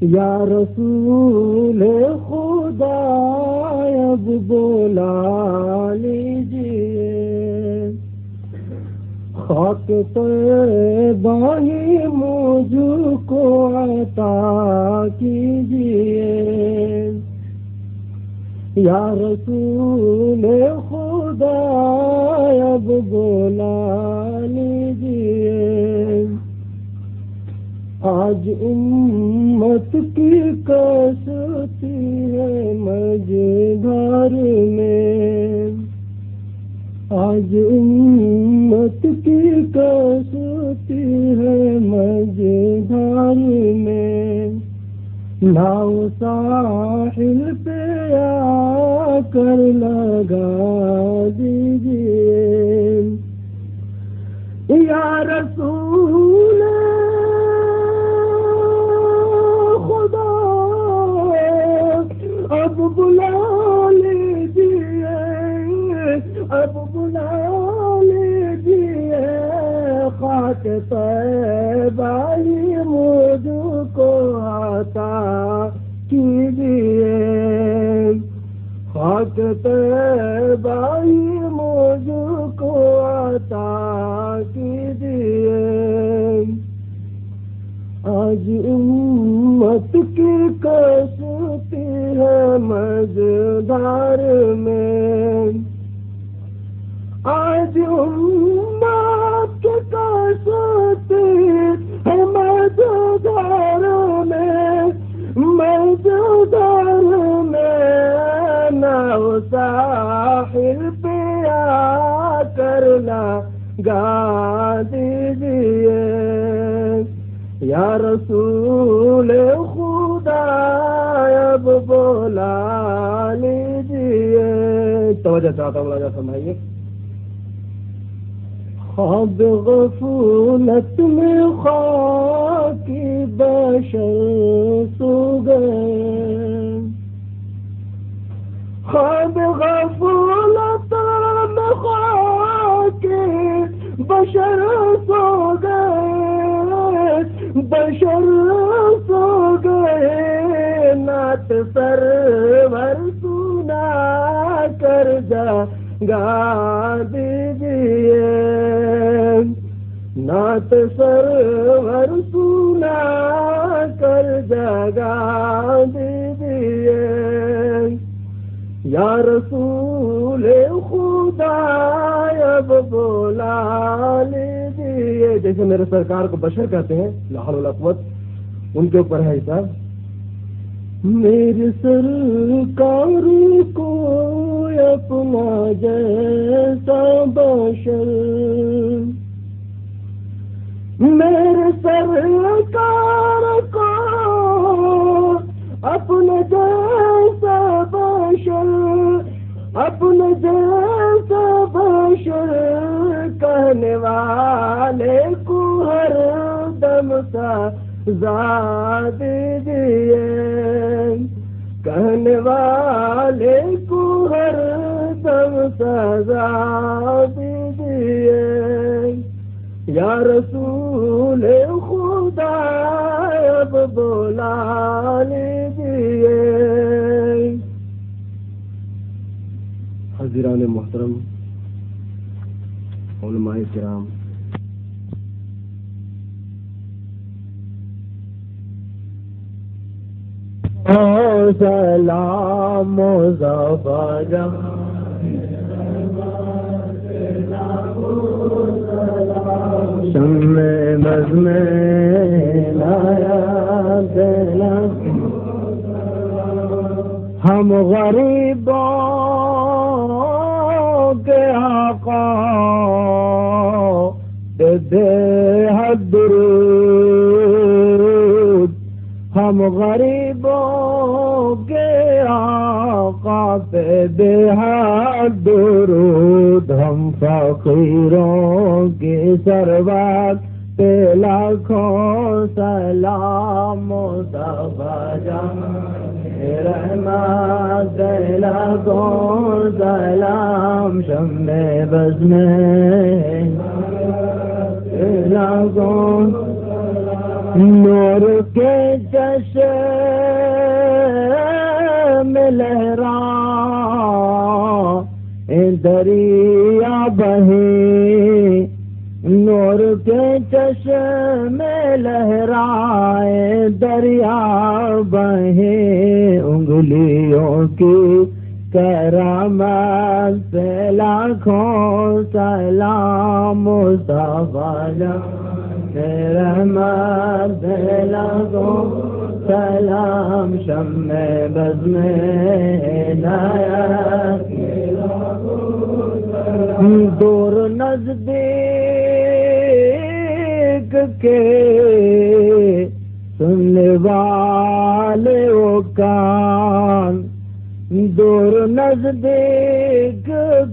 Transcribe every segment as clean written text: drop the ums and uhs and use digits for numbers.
یا رسول خدا اب بلا لیجیے، خاک طیبہ ہی مجھ کو عطا کیجیے، یا رسول خدا اب بلا لیجیے۔ آج امت کی کشتی ہے مجھار میں، آج امت کی کشتی ہے مجھار میں، ناؤ ساحل پہ آ کر لگا دیجیے، یا رسول خدا اب بلا لیجیے، اب بلا لیجیے، خاک طیبہ ہی مجھ کو عطا کیجیے، خاک طیبہ ہی مجھ کو عطا کیجیے۔ آج امت کی کشتی ہے مجھار میں، آج امت کی کشتی ہے مجھار میں، مجھار میں، ناؤ ساحل پہ آ کر لگا دیجیے، یا رسول خدا اب بلا لیجیے۔ توجہ چاہتا ہوں راجا فرمائیے۔ خواب غفلت میں خاکی بشر سو گئے، خواب غفلت میں خاکی بشر سو گئے، بشر سو گئے، نعت سرور سنا کر جگا دیجیے، نعت سرور سنا کر جگا دیجیے، یا رسول خدا اب بلا لیجیے۔ جیسے میرے سرکار کو بشر کہتے ہیں، لا حول ولا قوت ان کے اوپر ہے حساب۔ میرے سرکار کو اپنا جیسا بشر، میرے سرکار کو اپنا جیسا بشر، اپنے جیسا بشر کہنے والے کو ہر دم سزا دیجیے، کہنے والے کو ہر دم سزا دیجیے، یا رسول خدا اب بلا لیجیے۔ حضران محترم، علماء کرام، سلام مظفر شمع بز میں لایا دینا، ہم غریبوں کے آقا دے حد درود، ہم غریبوں کے آقا پہ دے حد درود، ہم فقیروں کی سربات پہ لاکھوں سلام مصطفیٰ رحمت لاکھوں سلام، شمع بز میں لاکھوں نور کے چشم لہرا دریا بہے، نور کے چشم لہرائے دریا بہے، انگلیوں کی کرامت سے لاکھوں سلام مصطفیٰ رحمت سے لاکھوں سلام، شمع بز میں ہدایت دور نزدیک کے سننے والے وہ کان، دور نزدیک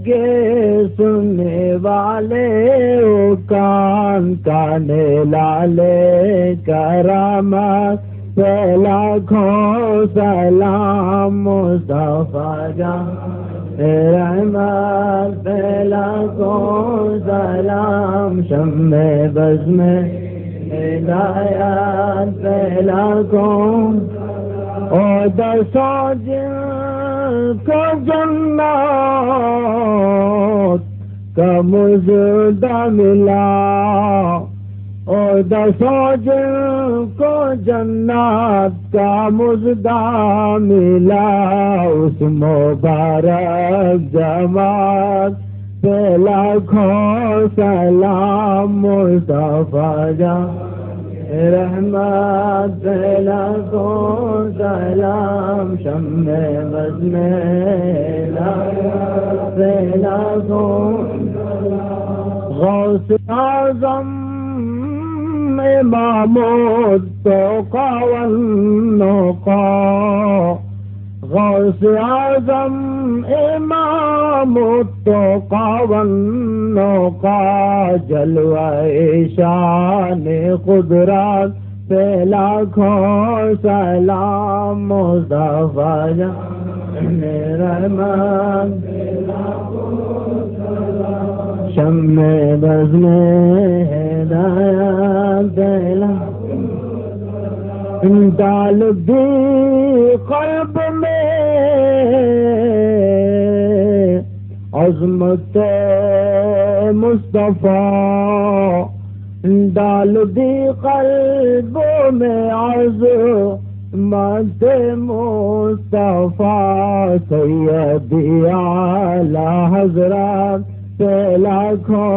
کے سننے والے وہ کان، کانے لالے کرامت سے لاکھوں سلام مصطفیٰ جان رحمت سے لاکھوں سلام، شمع بز میں ہدایت سے لاکھوں اور دسوں جن کو جنت کا مژدہ ملا، اور دسوں جن کو جنت کا مژدہ ملا، اس مبارک جماعت پہ لاکھوں سلام مصطفیٰ جان رحمت سے لاکھوں سلام، شمع بز میں ہدایت سے لاکھوں غوث اعظم امام التقی والنقا، غوث اعظم امام التقی والنقا، جلوہ شان قدرت پہ لاکھوں سلام مصطفیٰ جان رحمت شمع بز میں ہدایت ڈال دی قلب میں عظمت مصطفیٰ، ڈال دی قلب میں عظمت مصطفیٰ، سیدی اعلیٰ حضرت سے لاکھوں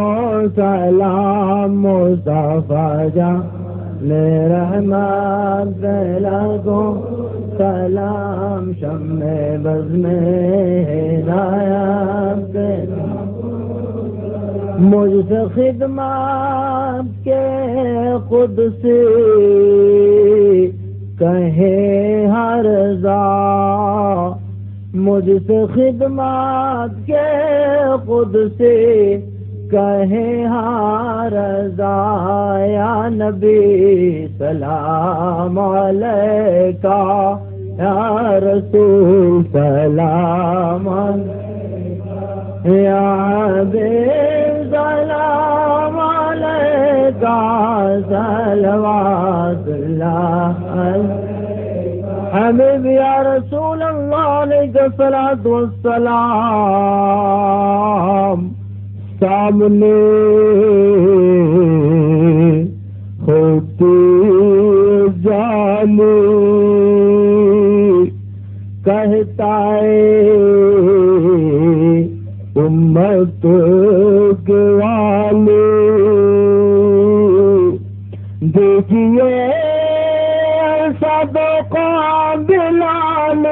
سلام مصطفیٰ جان رحمت سے لاکھوں سلام، شمع بز میں ہدایت سے مجھ سے خدمت کے قدسی کہے ہر ذا، مجھ سے خدمت کے قدسی کہے ہر ذا، یا نبی سلام علیکہ، یا رسول سلام علیکہ، یا حبیب سلام علیکہ، صلوات اللہ حبیب یا رسول اللہ علیہ الصلاۃ والسلام، سامنے ہوتی جانے کہتا ہے امت کے والے، دیکھیے صدقہ بلال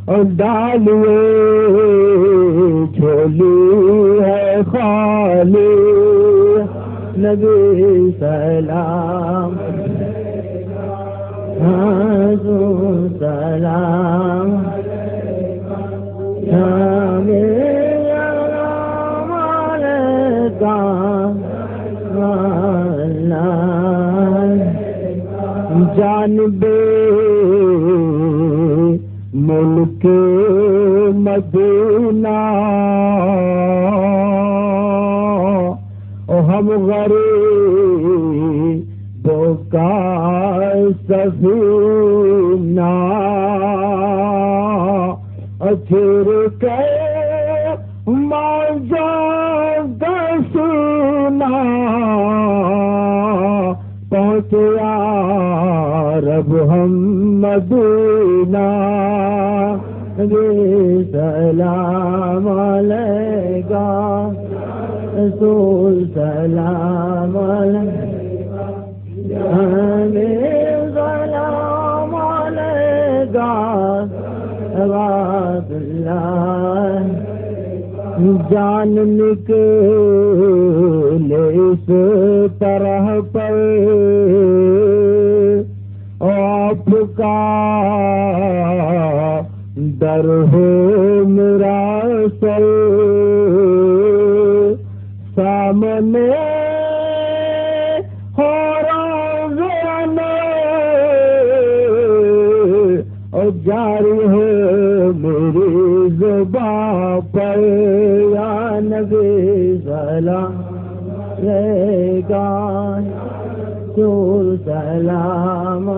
اور ڈالے جھولی ہے خالی، نبی سلام حضور سلام سلام علیکہ، جانب ملک مدینہ ہم غریبوں کا سفینہ پھر کے مانجا دسنا پہنچیا رب ہم مدینہ سلام علیکہ رسول سلام علیکہ سلام علیکہ عباد اللہ جان نکلے اس طرح پر آپ کا در ہو میرا سر سامنے ہو روزانے اور جاری ہے میری زبان پر یا نبی سلام علیکہ رسول سلام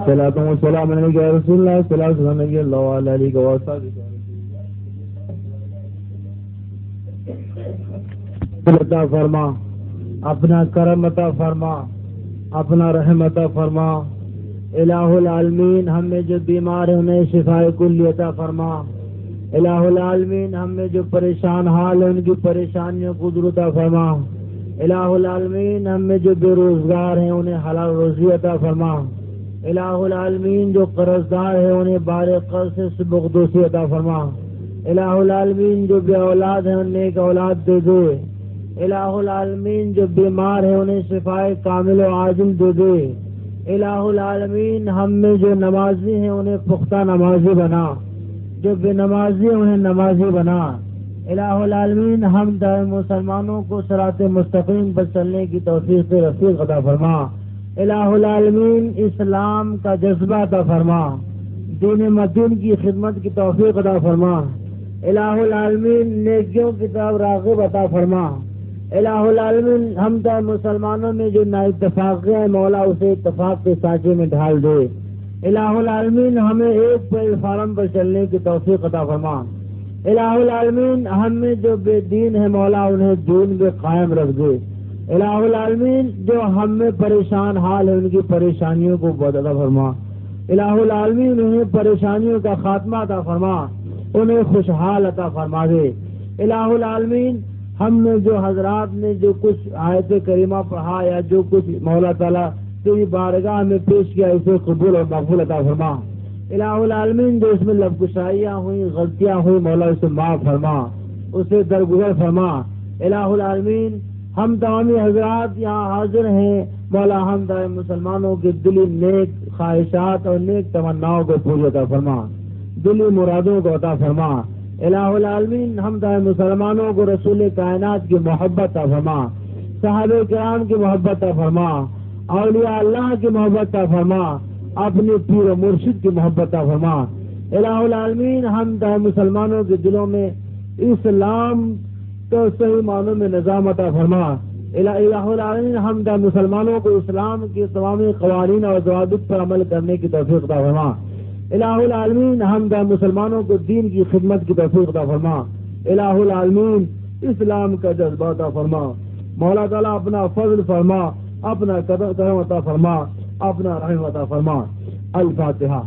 سلام سلام علیکہ رسول اللہ سلام علیکہ اللہ علیہ وسلم عطا فرما اپنا کرم عطا فرما اپنا رحم عطا فرما الہ العالمین ہم میں جو بیمار ہیں انہیں شفاء کلی عطا فرما الہ العالمین ہم میں جو پریشان حال ہیں ان کی پریشانیوں کو دور عطا فرما الہ العالمین ہم میں جو بے روزگار ہیں انہیں حلال روزی عطا فرما الہ العالمین جو قرضدار ہیں انہیں بار قرض سے سبکدوسی عطا فرما الہ العالمین جو بے اولاد ہیں انہیں ایک اولاد دے دے الہ العالمین جو بیمار ہیں انہیں شفاء کامل و عاجل دے دے الہ العالمین ہم میں جو نمازی ہیں انہیں پختہ نمازی بنا جو بے نمازی ہیں انہیں نمازی بنا الہ العالمین ہم مسلمانوں کو صراط مستقیم پر چلنے کی توفیق رفیق عطا فرما الہ العالمین اسلام کا جذبہ عطا فرما دین مدین کی خدمت کی توفیق عطا فرما الہ العالمین نیکیوں کی طرف راغب عطا فرما الہ العالمین ہم مسلمانوں میں جو نااتفاقی ہے مولا اسے اتفاق کے سانچے میں ڈھال دے الہ العالمین ہمیں ایک پلیٹ فارم پر چلنے کی توفیق عطا فرما الہ العالمین ہم میں جو بے دین ہے مولا انہیں دین میں قائم رکھ دے الہ العالمین جو ہم میں پریشان حال ہے ان کی پریشانیوں کو عطا فرما الہ العالمین انہیں پریشانیوں کا خاتمہ عطا فرما انہیں خوشحال عطا فرما دے الہ العالمین ہم نے جو حضرات نے جو کچھ آیت کریمہ پڑھا یا جو کچھ مولا تعالیٰ تیری بارگاہ میں پیش کیا اسے قبول اور مقبول عطا فرما الہ العالمین جو اس میں لفظشائیاں ہوئیں غلطیاں ہوئی مولا اسے معاف فرما اسے درگزر فرما الہ العالمین ہم تمامی حضرات یہاں حاضر ہیں مولا ہم مسلمانوں کے دلی نیک خواہشات اور نیک تمناؤں کو پوری عطا فرما دلی مرادوں کو عطا فرما الہ العالمین ہم مسلمانوں کو رسول کائنات کی محبت عطا فرما صحابہ کرام کی محبت عطا فرما اولیاء اللہ کی محبت عطا فرما اپنے پیر و مرشد کی محبت عطا فرما الہ العالمین ہم مسلمانوں کے دلوں میں اسلام تو صحیح معنوں میں نظام عطا فرما الہ العالمین ہم مسلمانوں کو اسلام کے تمام قوانین اور ضوابط پر عمل کرنے کی توفیق عطا فرما الہ العالمین ہم مسلمانوں کو دین کی خدمت کی توفیق عطا فرما الہ العالمین اسلام کا جذبہ عطا فرما مولا تعالیٰ اپنا فضل فرما اپنا کرم عطا فرما اپنا رحم عطا فرما الفاتحہ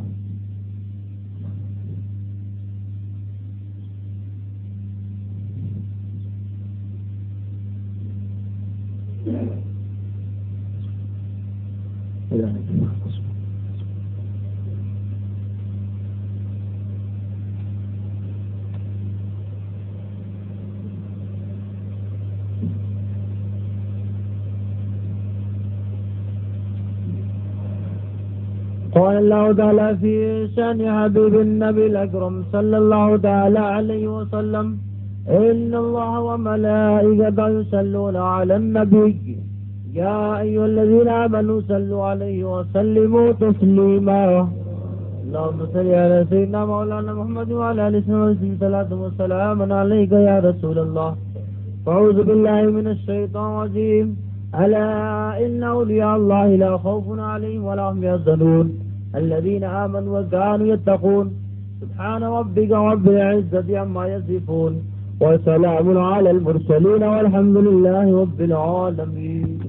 قال الله تعالى في شأن حبيب النبي الأكرم صلى الله تعالى عليه وسلم إن الله وملائكته يصلون على النبي يا أيها الذين آمنوا صلوا عليه وسلموا تسليما اللهم صل على سيدنا مولانا محمد وعلى آله وصحبه صلاة وسلام عليك يا رسول الله أعوذ بالله من الشيطان الرجيم ألا إن أولياء الله لا خوف عليهم ولا هم يحزنون الذين آمنوا وكانوا يتقون سبحان ربك رب العزة عما يصفون وسلام على المرسلين والحمد لله رب العالمين.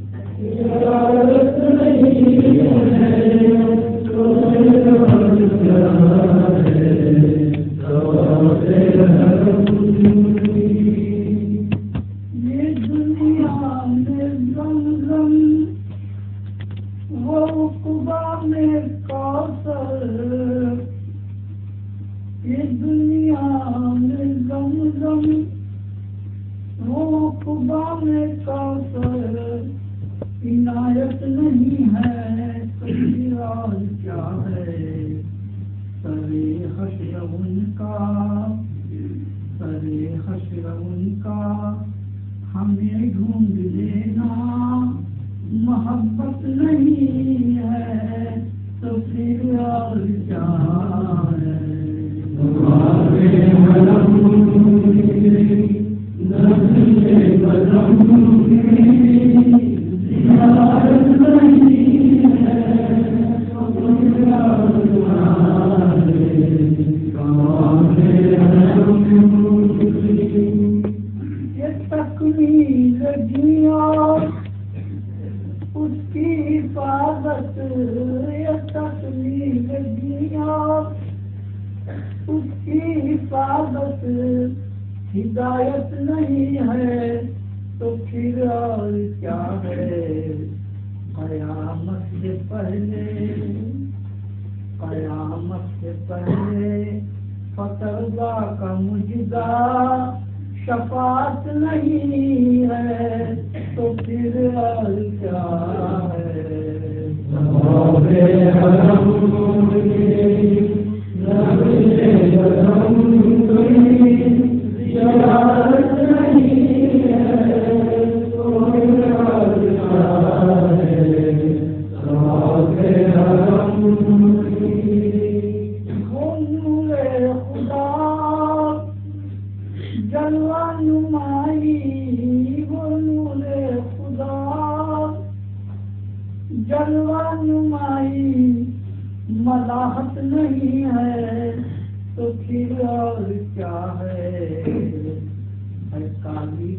یہ دنیا میں زمزم وہ خدا میں کوثر عنایت نہیں ہے تو راز کیا ہے سرے حشر ان کا ہمیں ڈھونڈ لینا محبت نہیں ہے تو پھر راز کیا ہے اس کی حفاظت یہ تکمیل دنیا اس کی حفاظت ہدایت نہیں ہے تو پھر اور کیا ہے قیامت سے پہلے فترضا کا مجدہ شفاعت نہیں ہے تو پھر اور کیا ہے ملاحت نہیں ہے تو پھر اور کیا ہے کالی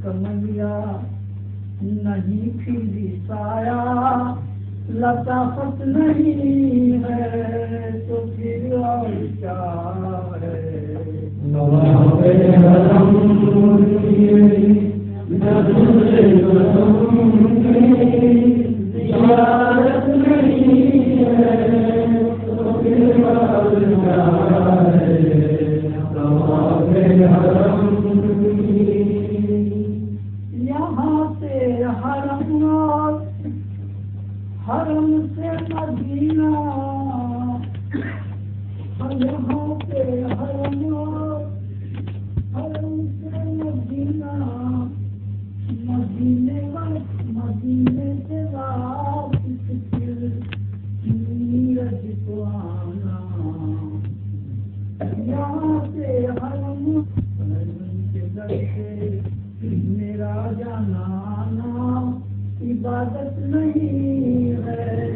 کملیا نہیں پھر سایہ لطافت نہیں ہے تو پھر اور کیا ہے یہاں سے حرم سے مدینہ یہاں سے حرم سے مدینہ مدینے سے واپس پھر نیرج کو آنا یہاں سے حرم کے در سے میرا جانا آنا عبادت نہیں ہے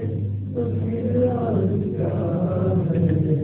تو پھر اور کیا ہے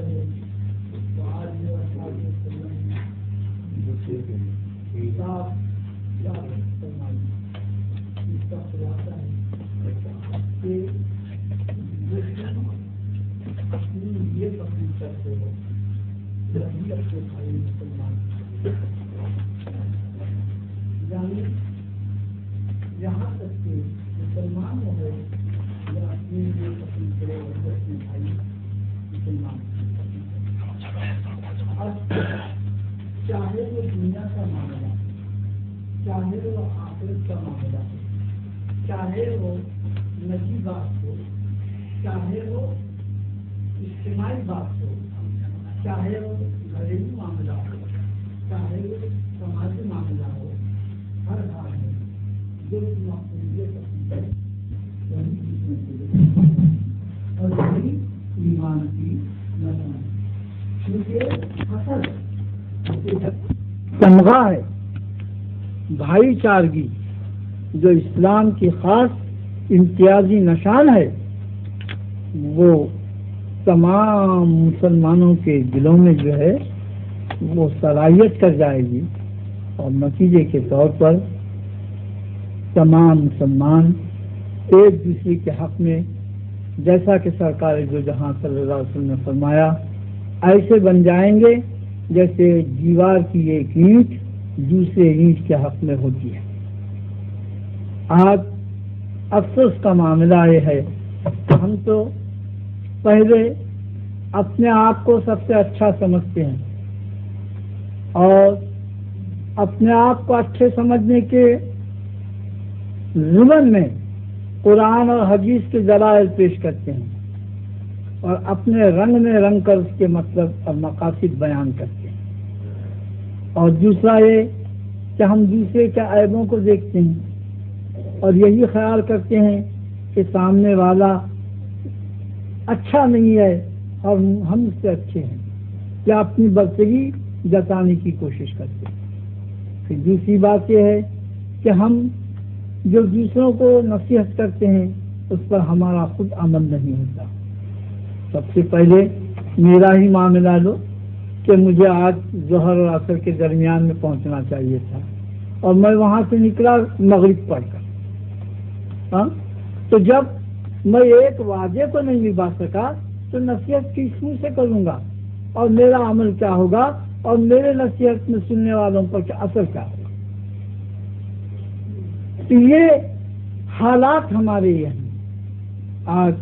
رہے تو آج جو اس کا خلاصہ ہے کہ اپنی یہ تقسیم کرتے ہو یہی اپنے بھائی مسلمان، یعنی یہاں تک کہ مسلمان ہو گئے یا اپنے لیے تقسیم کرے اور اپنے بھائی مسلمان، چاہے وہ دنیا کا معاملہ، چاہے وہ آخرت کا معاملہ، چاہے وہ نجی بات ہو، چاہے وہ اجتماعی بات ہو، چاہے وہ گھریلو معاملہ ہو، چاہے وہ سماجی معاملہ ہو، ہر حال میں جو مقبولیت اور یہی ایمان کی نظم ہے، کیونکہ اصل تمغہ ہے بھائی چارگی جو اسلام کی خاص امتیازی نشان ہے، وہ تمام مسلمانوں کے دلوں میں جو ہے وہ صلاحیت کر جائے گی، اور نتیجے کے طور پر تمام مسلمان ایک دوسرے کے حق میں، جیسا کہ سرکار دو جہاں صلی اللہ علیہ وسلم نے فرمایا، ایسے بن جائیں گے جیسے دیوار کی ایک اینٹ دوسرے اینٹ کے حق میں ہوتی ہے۔ آج افسوس کا معاملہ یہ ہے کہ ہم تو پہلے اپنے آپ کو سب سے اچھا سمجھتے ہیں، اور اپنے آپ کو اچھے سمجھنے کے ضمن میں قرآن اور حدیث کے دلائل پیش کرتے ہیں، اور اپنے رنگ میں رنگ کر اس کے مطلب اور مقاصد بیان کرتے ہیں۔ اور دوسرا یہ کہ ہم دوسرے کے عیبوں کو دیکھتے ہیں اور یہی خیال کرتے ہیں کہ سامنے والا اچھا نہیں ہے اور ہم اس سے اچھے ہیں، یا اپنی برتری جتانے کی کوشش کرتے ہیں۔ پھر دوسری بات یہ ہے کہ ہم جو دوسروں کو نصیحت کرتے ہیں اس پر ہمارا خود عمل نہیں ہوتا۔ سب سے پہلے میرا ہی معاملہ لو کہ مجھے آج ظہر اور عصر کے درمیان میں پہنچنا چاہیے تھا، اور میں وہاں سے نکلا مغرب پڑھ کر، تو جب میں ایک وعدے کو نہیں نبھا سکا تو نصیحت کس منہ سے کروں گا، اور میرا عمل کیا ہوگا، اور میرے نصیحت میں سننے والوں پر کیا اثر کیا ہوگا۔ تو یہ حالات ہمارے یہ ہیں۔ آج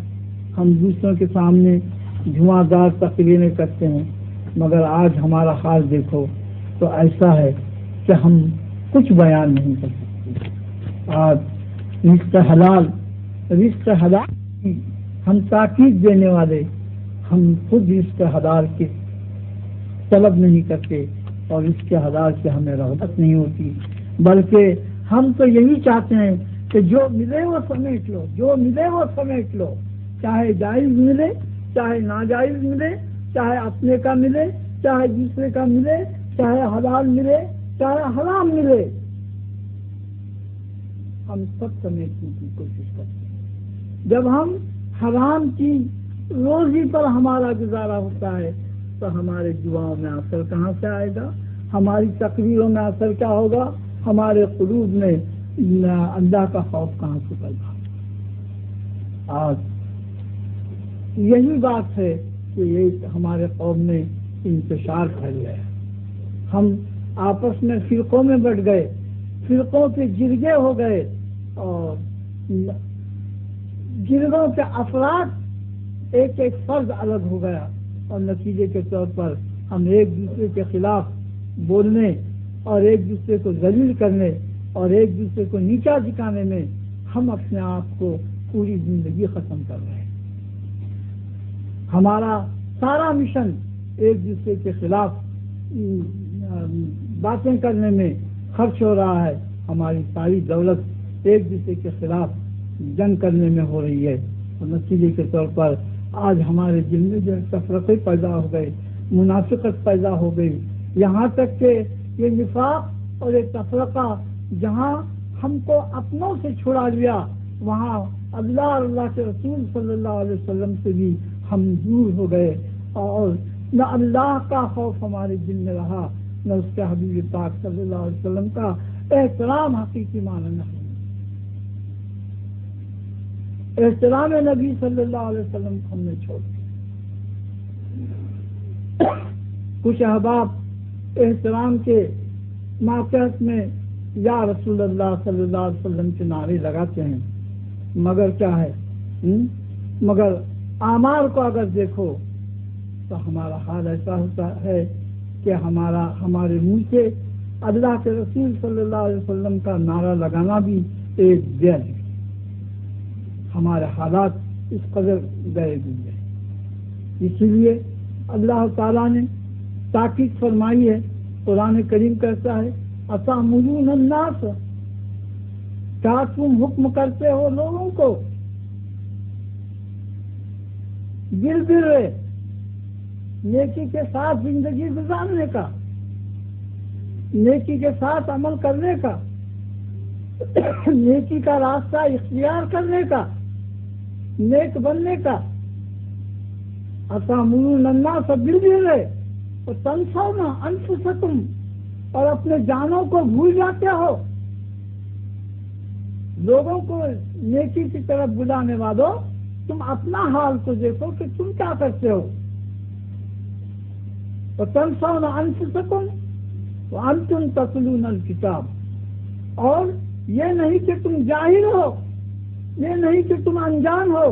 ہم دوسروں کے سامنے دھواں دار تقریریں کرتے ہیں، مگر آج ہمارا حال دیکھو تو ایسا ہے کہ ہم کچھ بیان نہیں کر سکتے۔ آج رزق حلال کی ہم تاکید دینے والے، ہم خود رزق حلال کی طلب نہیں کرتے، اور اس کے حلال سے ہمیں رغبت نہیں ہوتی، بلکہ ہم تو یہی چاہتے ہیں کہ جو ملے وہ سمیٹ لو، جو ملے وہ سمیٹ لو، چاہے جائز ملے چاہے ناجائز ملے، چاہے اپنے کا ملے چاہے دوسرے کا ملے، چاہے حلال ملے چاہے حرام ملے، ہم سب سمیٹنے کی کوشش کرتے ہیں۔ جب ہم حرام کی روزی پر ہمارا گزارا ہوتا ہے تو ہمارے دعاؤں میں اثر کہاں سے آئے گا، ہماری تقریروں میں اثر کیا ہوگا، ہمارے قلوب میں اللہ کا خوف کہاں سے پیدا۔ آج یہی بات ہے کہ یہ ہمارے قوم میں انتشار پھیل گیا، ہم آپس میں فرقوں میں بٹ گئے، فرقوں کے جرگے ہو گئے، اور جرگوں کے افراد ایک ایک فرد الگ ہو گیا، اور نتیجے کے طور پر ہم ایک دوسرے کے خلاف بولنے اور ایک دوسرے کو ذلیل کرنے اور ایک دوسرے کو نیچا دکھانے میں ہم اپنے آپ کو پوری زندگی ختم کر رہے ہیں۔ ہمارا سارا مشن ایک دوسرے کے خلاف باتیں کرنے میں خرچ ہو رہا ہے، ہماری ساری دولت ایک دوسرے کے خلاف جنگ کرنے میں ہو رہی ہے، اور نتیجے کے طور پر آج ہمارے دل میں جو تفرقے پیدا ہو گئے، منافقت پیدا ہو گئی، یہاں تک کہ یہ نفاق اور یہ تفرقہ جہاں ہم کو اپنوں سے چھڑا لیا، وہاں اللہ اور اللہ کے رسول صلی اللہ علیہ وسلم سے بھی ہم دور ہو گئے، اور نہ اللہ کا خوف ہمارے دل میں رہا، نہ اس کے حبیب پاک صلی اللہ علیہ وسلم کا احترام حقیقی معنی نہ احترام نبی صلی اللہ علیہ وسلم کو ہم نے چھوڑ دیا۔ کچھ احباب احترام کے ماتحت میں یا رسول اللہ صلی اللہ علیہ وسلم کے نعرے لگاتے ہیں، مگر کیا ہے مگر اعمال کو اگر دیکھو تو ہمارا حال ایسا ہوتا ہے کہ ہمارے منہ سے اللہ کے رسول صلی اللہ علیہ وسلم کا نعرہ لگانا بھی ایک دل ہے۔ ہمارے حالات اس قدر گئے ہوئے ہیں، اسی لیے اللہ تعالیٰ نے تاکید فرمائی ہے، قرآن کریم کہتا ہے اَتَأْمُرُونَ النَّاسَ، کیا تم حکم کرتے ہو لوگوں کو بالبر، نیکی کے ساتھ زندگی گزارنے کا، نیکی کے ساتھ عمل کرنے کا، نیکی کا راستہ اختیار کرنے کا، نیک بننے کا۔ اَتَأْمُرُونَ النَّاسَ بِالْبِرِّ وَتَنْسَوْنَ أَنفُسَكُمْ، اور اپنے جانوں کو بھول جاتے ہو۔ لوگوں کو نیکی کی طرف بلانے والوں، تم اپنا حال کو دیکھو کہ تم کیا کرتے ہو۔ وَتَنْسَوْنَ أَنفُسَكُمْ وَأَنْتُمْ تَتْلُونَ الْكِتَابَ، اور یہ نہیں کہ تم جاہل ہو، یہ نہیں کہ تم انجان ہو،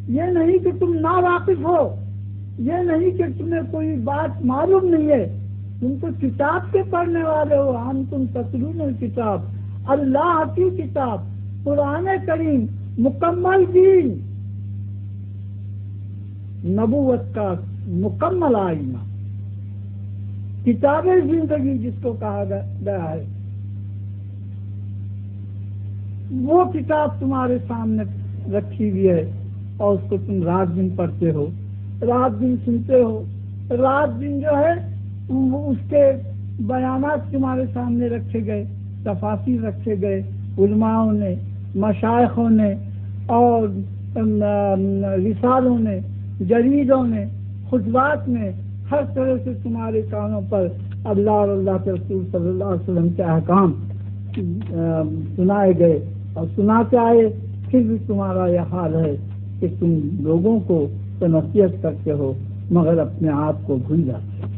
یہ نہیں کہ تم ناواقف ہو، یہ نہیں کہ تمہیں کوئی بات معلوم نہیں ہے، تم تو کتاب کے پڑھنے والے ہو۔ انتم تتلون الکتاب، اللہ کی کتاب، قرآن کریم، مکمل دین، نبوت کا مکمل آئینہ، کتاب زندگی جس کو کہا گیا ہے، وہ کتاب تمہارے سامنے رکھی ہوئی ہے، اور اس کو تم رات دن پڑھتے ہو، رات دن سنتے ہو، رات دن جو ہے اس کے بیانات تمہارے سامنے رکھے گئے، تفاسیر رکھے گئے، علماء نے، مشائخوں نے، اور رسالوں نے، جریدوں نے، خطبات میں، ہر طرح سے تمہارے کانوں پر اللہ اور اللہ کے رسول صلی اللہ علیہ وسلم کے احکام سنائے گئے اور سناتے آئے، پھر بھی تمہارا یہ حال ہے کہ تم لوگوں کو تو نصیحت کرتے ہو مگر اپنے آپ کو بھول جاتے ہو۔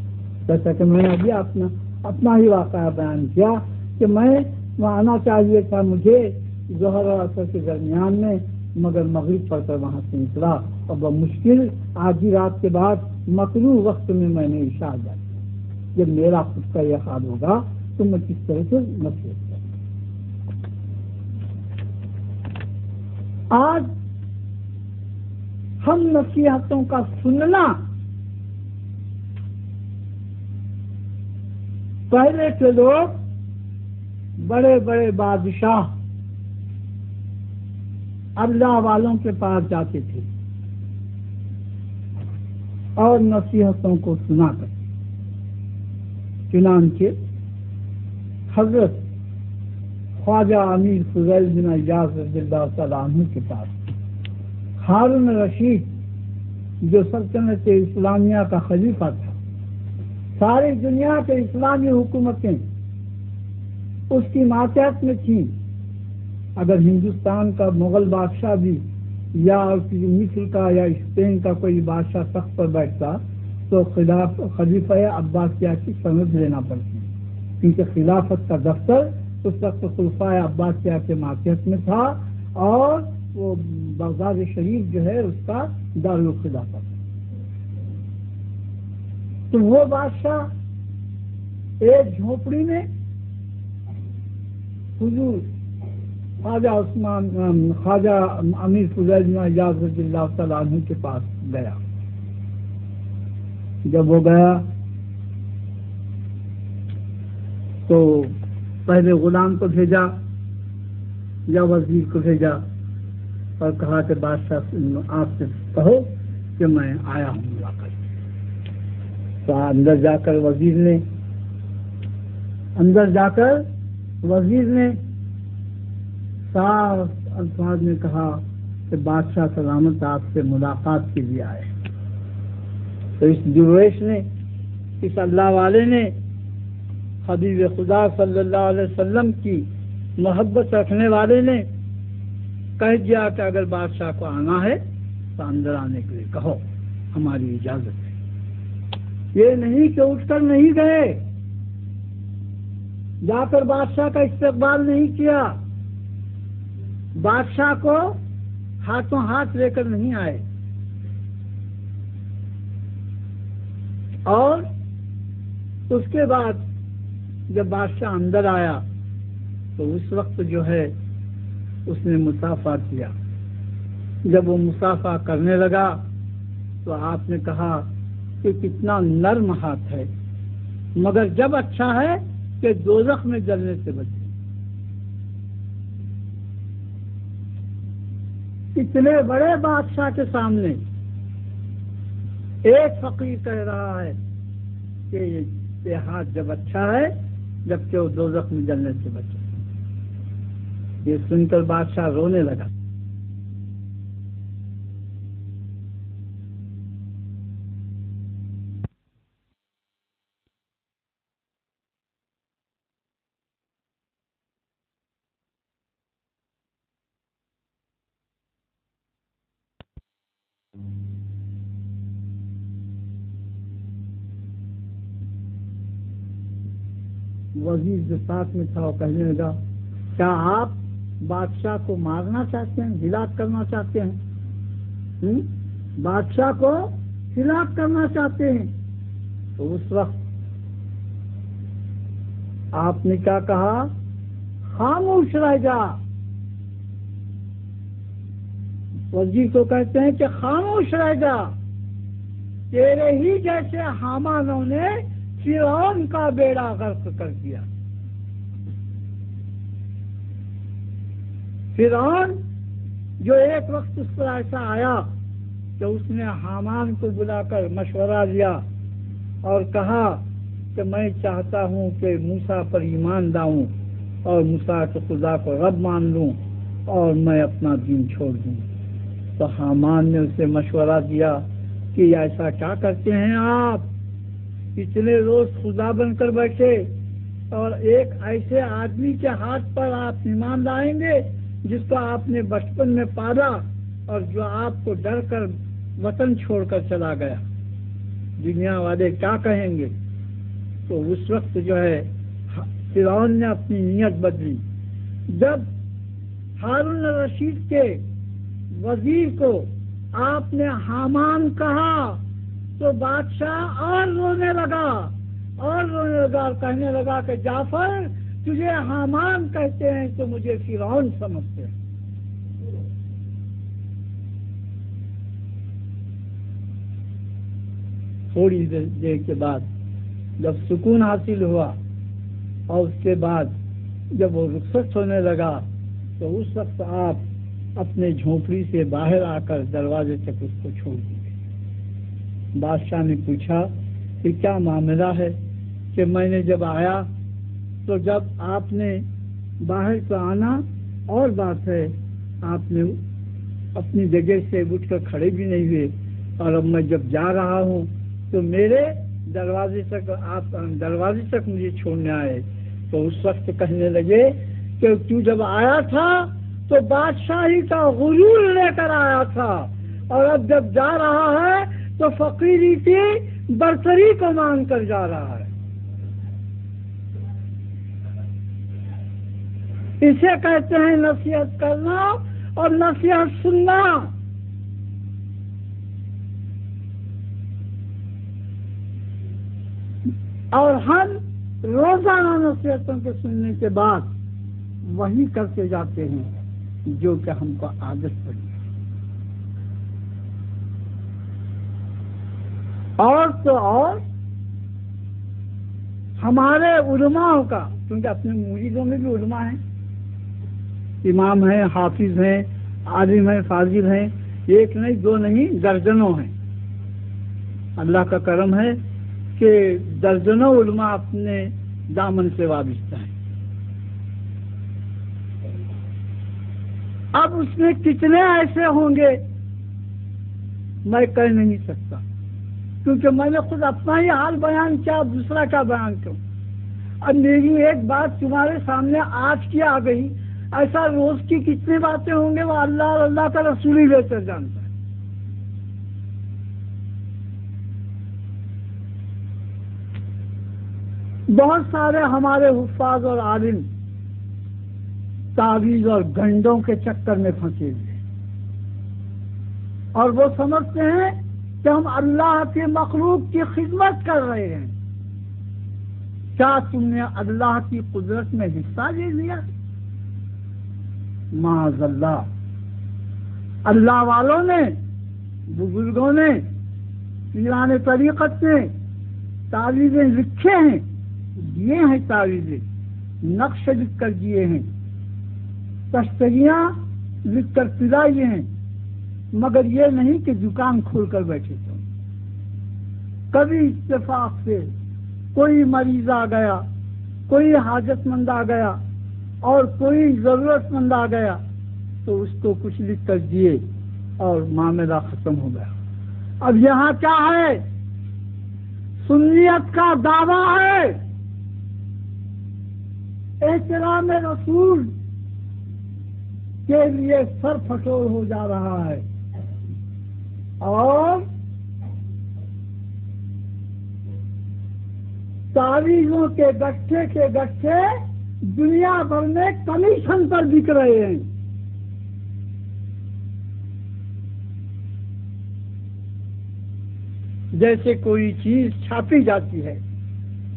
جیسا کہ میں نے ابھی اپنا ہی واقعہ بیان کیا کہ میں وہاں آنا چاہیے تھا مجھے ظہر اور عصر کے درمیان میں، مگر مغرب پڑھ کر وہاں سے نکلا، اور بمشکل آدھی رات کے بعد مکروہ وقت میں میں نے عشاء ادا کی۔ جب میرا خود کا یہ حال ہوگا تو میں کس طرح سے نصیحت کروں۔ آج ہم نصیحتوں کا سننا پہلے کے لوگ بڑے بڑے بادشاہ اللہ والوں کے پاس جاتے تھے اور نصیحتوں کو سنا کرتے، چنانچہ حضرت خواجہ امیر فضیل بن ایاز رضی اللہ تعالیٰ عنہ کے پاس ہارون رشید جو سلطنت اسلامیہ کا خلیفہ تھا، ساری دنیا کے اسلامی حکومتیں اس کی ماتحت میں تھیں۔ اگر ہندوستان کا مغل بادشاہ بھی یا مصر کا یا اسپین کا کوئی بادشاہ تخت پر بیٹھتا تو خلیفہ عباسیہ کی سند لینا پڑتی، کیونکہ خلافت کا دفتر اس وقت خلفائے عباسیہ کے ماتحت میں تھا، اور وہ بغداد شریف جو ہے اس کا دارالخلافہ تھا۔ تو وہ بادشاہ ایک جھونپڑی میں حضور خواجہ امیر فضیل بن ایاز رضی اللہ تعالیٰ عنہ کے پاس گیا۔ جب وہ گیا تو پہلے غلام کو بھیجا یا وزیر کو بھیجا اور کہا کہ بادشاہ آپ سے کہو کہ میں آیا ہوں ملاقات۔ تو اندر جا کر وزیر نے صاف الفاظ میں کہا کہ بادشاہ سلامت آپ سے ملاقات کے لیے آئے۔ تو اس درویش نے، اس اللہ والے نے، حبیب خدا صلی اللہ علیہ وسلم کی محبت رکھنے والے نے کہہ دیا کہ اگر بادشاہ کو آنا ہے تو اندر آنے کے لیے کہو، ہماری اجازت ہے۔ یہ نہیں کہ اٹھ کر نہیں گئے، جا کر بادشاہ کا استقبال نہیں کیا، بادشاہ کو ہاتھوں ہاتھ لے کر نہیں آئے، اور اس کے بعد جب بادشاہ اندر آیا تو اس وقت جو ہے اس نے مصافحہ کیا۔ جب وہ مصافحہ کرنے لگا تو آپ نے کہا کہ کتنا نرم ہاتھ ہے، مگر جب اچھا ہے کہ دوزخ میں جلنے سے بچے۔ اتنے بڑے بادشاہ کے سامنے ایک فقیر کہہ رہا ہے کہ یہ ہاتھ جب اچھا ہے جبکہ وہ دوزخ میں جلنے سے بچے۔ یہ سن کر بادشاہ رونے لگا۔ وزیر جو ساتھ میں تھا وہ کہنے لگا، کیا آپ بادشاہ کو مارنا چاہتے ہیں، ہلاک کرنا چاہتے ہیں؟ بادشاہ کو ہلاک کرنا چاہتے ہیں؟ تو اس وقت آپ نے کیا کہا؟ خاموش رہ جا۔ وزیر کو کہتے ہیں کہ خاموش رہ جا، تیرے ہی جیسے حامانوں نے فرعون کا بیڑا غرق کر دیا۔ فرعون جو ایک وقت اس پر ایسا آیا کہ اس نے حامان کو بلا کر مشورہ دیا اور کہا کہ میں چاہتا ہوں کہ موسیٰ پر ایمان لاؤں اور موسیٰ کے خدا کو رب مان لوں اور میں اپنا دین چھوڑ دوں۔ تو حامان نے اسے مشورہ دیا کہ ایسا کیا کرتے ہیں آپ، اتنے روز خدا بن کر بیٹھے اور ایک ایسے آدمی کے ہاتھ پر آپ ایمان لائیں گے جس کو آپ نے بچپن میں پالا اور جو آپ کو ڈر کر وطن چھوڑ کر چلا گیا، دنیا والے کیا کہیں گے؟ تو اس وقت جو ہے فرعون نے اپنی نیت بدلی۔ جب ہارون الرشید کے وزیر کو آپ نے حامان کہا تو بادشاہ اور رونے لگا اور کہنے لگا کہ جعفر تجھے حامان کہتے ہیں تو مجھے فرعون سمجھتے ہیں۔ تھوڑی دیر کے بعد جب سکون حاصل ہوا اور اس کے بعد جب وہ رخصت ہونے لگا تو اس وقت آپ اپنے جھونپڑی سے باہر آ کر دروازے تک اس کو چھوڑ دیے۔ بادشاہ نے پوچھا کہ کیا معاملہ ہے؟ کہ میں نے جب آیا تو جب آپ نے باہر تو آنا اور بات ہے، آپ نے اپنی جگہ سے اٹھ کر کھڑے بھی نہیں ہوئے، اور اب میں جب جا رہا ہوں تو میرے دروازے تک آپ دروازے تک مجھے چھوڑنے آئے۔ تو اس وقت کہنے لگے کہ تو جب آیا تھا تو بادشاہی کا غرور لے کر آیا تھا، اور اب جب جا رہا ہے تو فقیری کی برتری کو مانگ کر جا رہا ہے۔ اسے کہتے ہیں نصیحت کرنا اور نصیحت سننا۔ اور ہم روزانہ نصیحتوں کے سننے کے بعد وہی کرتے جاتے ہیں جو کہ ہم کو عادت پڑی ہے۔ اور تو اور ہمارے علماء کا، کیونکہ اپنے مریدوں میں بھی علماء ہیں، امام ہیں، حافظ ہیں، عالم ہیں، فاضل ہیں، ایک نہیں دو نہیں درجنوں ہیں۔ اللہ کا کرم ہے کہ درجنوں علماء اپنے دامن سے وابستہ ہیں۔ اب اس میں کتنے ایسے ہوں گے میں کہہ نہیں سکتا، کیونکہ میں نے خود اپنا ہی حال بیان کیا، دوسرا کا بیان کروں؟ اب میری ایک بات تمہارے سامنے آج کی آ گئی، ایسا روز کی کتنی باتیں ہوں گے وہ اللہ اور اللہ کا رسول ہی بہتر جانتا ہے۔ بہت سارے ہمارے حفاظ اور عالم تعویذ اور گنڈوں کے چکر میں پھنسے ہوئے ہیں، اور وہ سمجھتے ہیں کہ ہم اللہ کے مخلوق کی خدمت کر رہے ہیں۔ کیا تم نے اللہ کی قدرت میں حصہ لے لیا؟ معاذ اللہ۔ اللہ والوں نے، بزرگوں نے، پیران طریقت نے تعویذیں لکھے ہیں، دیے ہیں تعویذیں، نقش لکھ کر دیے ہیں، تشتریاں لکھ کر پلائیے ہیں، مگر یہ نہیں کہ دکان کھول کر بیٹھے تھے۔ کبھی اتفاق سے کوئی مریض آ گیا، کوئی حاجت مند آ گیا اور کوئی ضرورت مند آ گیا تو اس کو کچھ لکھ کر دیے اور معاملہ ختم ہو گیا۔ اب یہاں کیا ہے؟ سنیت کا دعویٰ ہے، احترام رسول کے لیے سر پھٹور ہو جا رہا ہے، اور تعویذوں کے گٹھے دنیا بھر میں کمیشن پر بک رہے ہیں۔ جیسے کوئی چیز چھاپی جاتی ہے،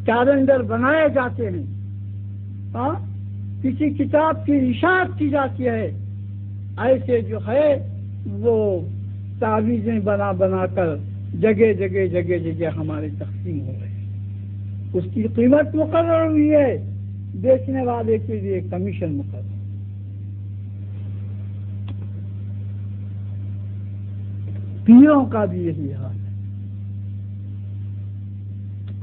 کیلنڈر بنائے جاتے ہیں، کسی کتاب کی اشاعت کی جاتی ہے، ایسے جو ہے وہ تعویذیں بنا بنا کر جگہ جگہ ہمارے تقسیم ہو رہے ہیں۔ اس کی قیمت مقرر ہوئی ہے، بیچنے والے کے لیے کمیشن مقرر۔ پیروں کا بھی یہی حال ہے،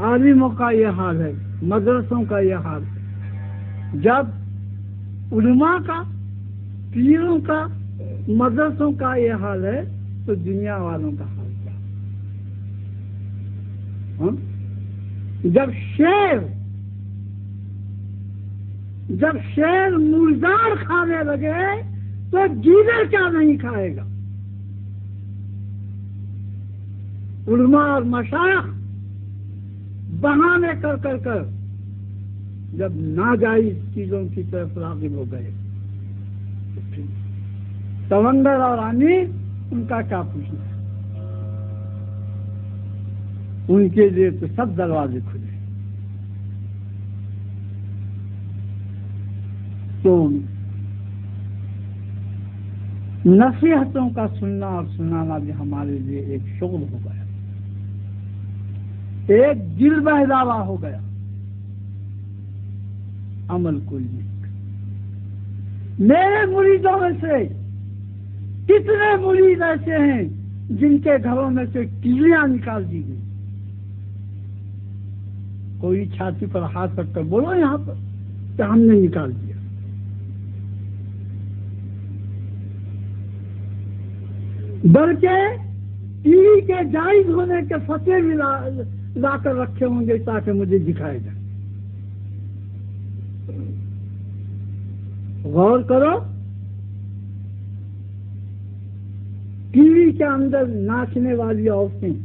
عالموں کا یہ حال ہے، مدرسوں کا یہ حال ہے۔ جب علماء کا، پیروں کا، مدرسوں کا یہ حال ہے تو دنیا والوں کا حال کیا؟ جب شیر مردار کھانے لگے تو گیدڑ کیا نہیں کھائے گا؟ علماء اور مشائخ بہانے کر جب ناجائز چیزوں کی طرف راغب ہو گئے، سمندر اور آنی ان کا کیا پوچھنا ہے؟ ان کے لیے تو سب دروازے کھلے۔ تو نصیحتوں کا سننا اور سنانا بھی ہمارے لیے ایک شغل ہو گیا، ایک دل بہلاوا ہو گیا، عمل کوئی نہیں۔ میرے مریدوں میں سے کتنے مرید ایسے ہیں جن کے گھروں میں سے ٹیلیاں نکال دی گئی؟ کوئی چھاتی پر ہاتھ رکھ کر بولو یہاں پر کہ ہم نے نکال دیا۔ بلکہ ٹی وی کے جائز ہونے کے فتوے بھی لا کر رکھے ہوں گے تاکہ مجھے دکھائے جائے۔ غور کرو، ٹی وی کے اندر ناچنے والی عورتیں،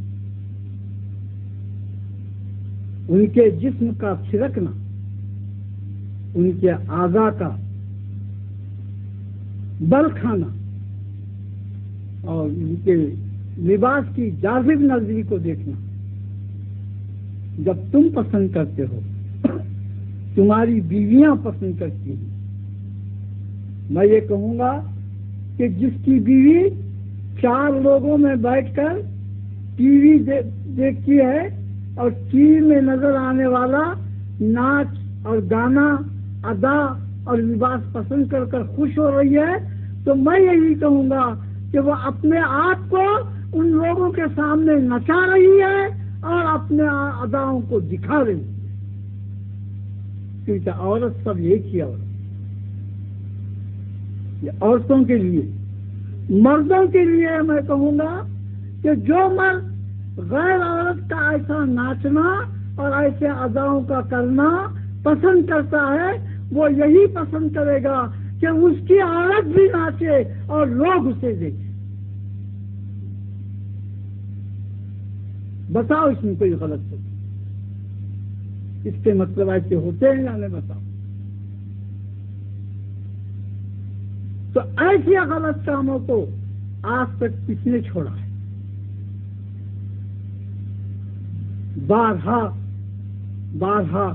ان کے جسم کا چھڑکنا، ان کے اعضاء کا بل کھانا اور ان کے لباس کی جاذب نظری کو دیکھنا، جب تم پسند کرتے ہو، تمہاری بیویاں پسند کرتی ہیں، میں یہ کہوں گا کہ جس کی بیوی 4 لوگوں میں بیٹھ کر ٹی وی دیکھتی ہے اور ٹی وی میں نظر آنے والا ناچ اور گانا، ادا اور لباس پسند کر کر خوش ہو رہی ہے، تو میں یہی کہوں گا کہ وہ اپنے آپ کو ان لوگوں کے سامنے نچا رہی ہے اور اپنے اداؤں کو دکھا رہی ہے، کیونکہ عورت سب ایک ہی عورت۔ یہ عورتوں کے لیے، مردوں کے لیے میں کہوں گا کہ جو مرد غیر عورت عورت کا ایسا ناچنا اور ایسے اداؤں کا کرنا پسند کرتا ہے، وہ یہی پسند کرے گا کہ اس کی عورت بھی ناچے اور لوگ اسے دیکھیں۔ بتاؤ اس میں کوئی غلط ہو، اس کے مطلب ایسے ہوتے ہیں یا نہیں؟ بتاؤ۔ تو ایسے غلط کاموں کو آج تک کس نے چھوڑا ہے؟ بارہا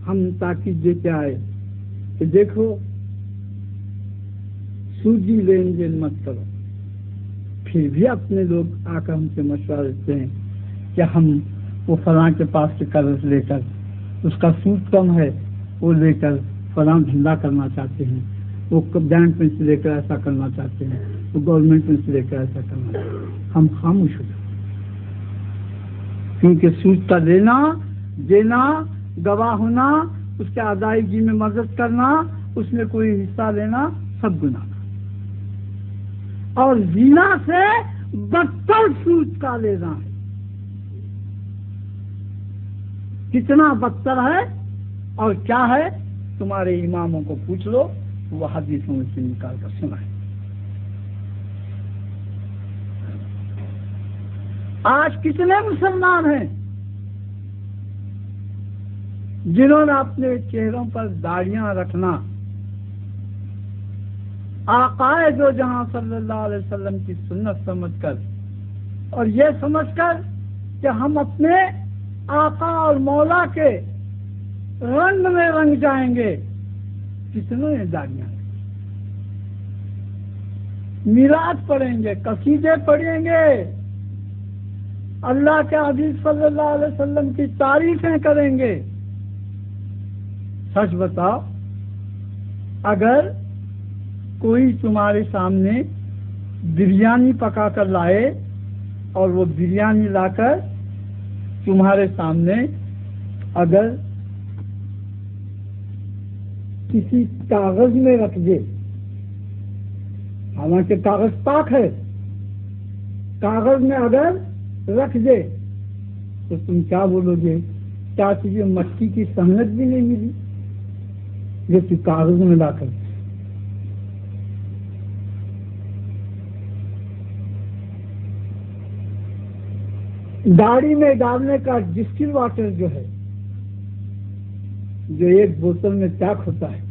ہم تاکید دیتے آئے کہ دیکھو سودی لین دین مت کرو، پھر بھی اپنے لوگ آ کر ہم سے مشورہ دیتے ہیں کہ ہم وہ فلاں کے پاس سے قرض لے کر اس کا سود کم ہے، وہ لے کر فلاں دھندا کرنا چاہتے ہیں، وہ بینک میں سے لے کر ایسا کرنا چاہتے ہیں، وہ گورنمنٹ میں سے لے کر ایسا کرنا چاہتے ہیں۔ ہم خاموش ہو جائیں، کیونکہ سود کا لینا دینا، گواہ ہونا، اس کے ادائیگی میں مدد کرنا، اس میں کوئی حصہ لینا، سب گناہ اور زنا سے بدتر سود کا لینا ہے۔ کتنا بدتر ہے اور کیا ہے؟ تمہارے اماموں کو پوچھ لو، وہ حدیثوں میں سے نکال کر سنائے۔ آج کتنے مسلمان ہیں جنہوں نے اپنے چہروں پر داڑیاں رکھنا آقائے دو جہاں صلی اللہ علیہ وسلم کی سنت سمجھ کر اور یہ سمجھ کر کہ ہم اپنے آقا اور مولا کے رنگ میں رنگ جائیں گے، کتنے نے داڑیاں میلاد پڑھیں گے، قصیدے پڑھیں گے، اللہ کے حبیب صلی اللہ علیہ وسلم کی تعریفیں کریں گے۔ سچ بتاؤ، اگر کوئی تمہارے سامنے بریانی پکا کر لائے اور وہ بریانی لا کر تمہارے سامنے اگر کسی کاغذ میں رکھ دے، حالانکہ کاغذ پاک ہے، کاغذ میں اگر رکھ دے تو تم کیا بولو گے؟ کیا تجھے مٹی کی سہولت بھی نہیں ملی جو تو کاغذ میں لا کر؟ گاڑی میں ڈالنے کا ڈسٹل واٹر جو ہے، جو ایک بوتل میں پیک ہوتا ہے،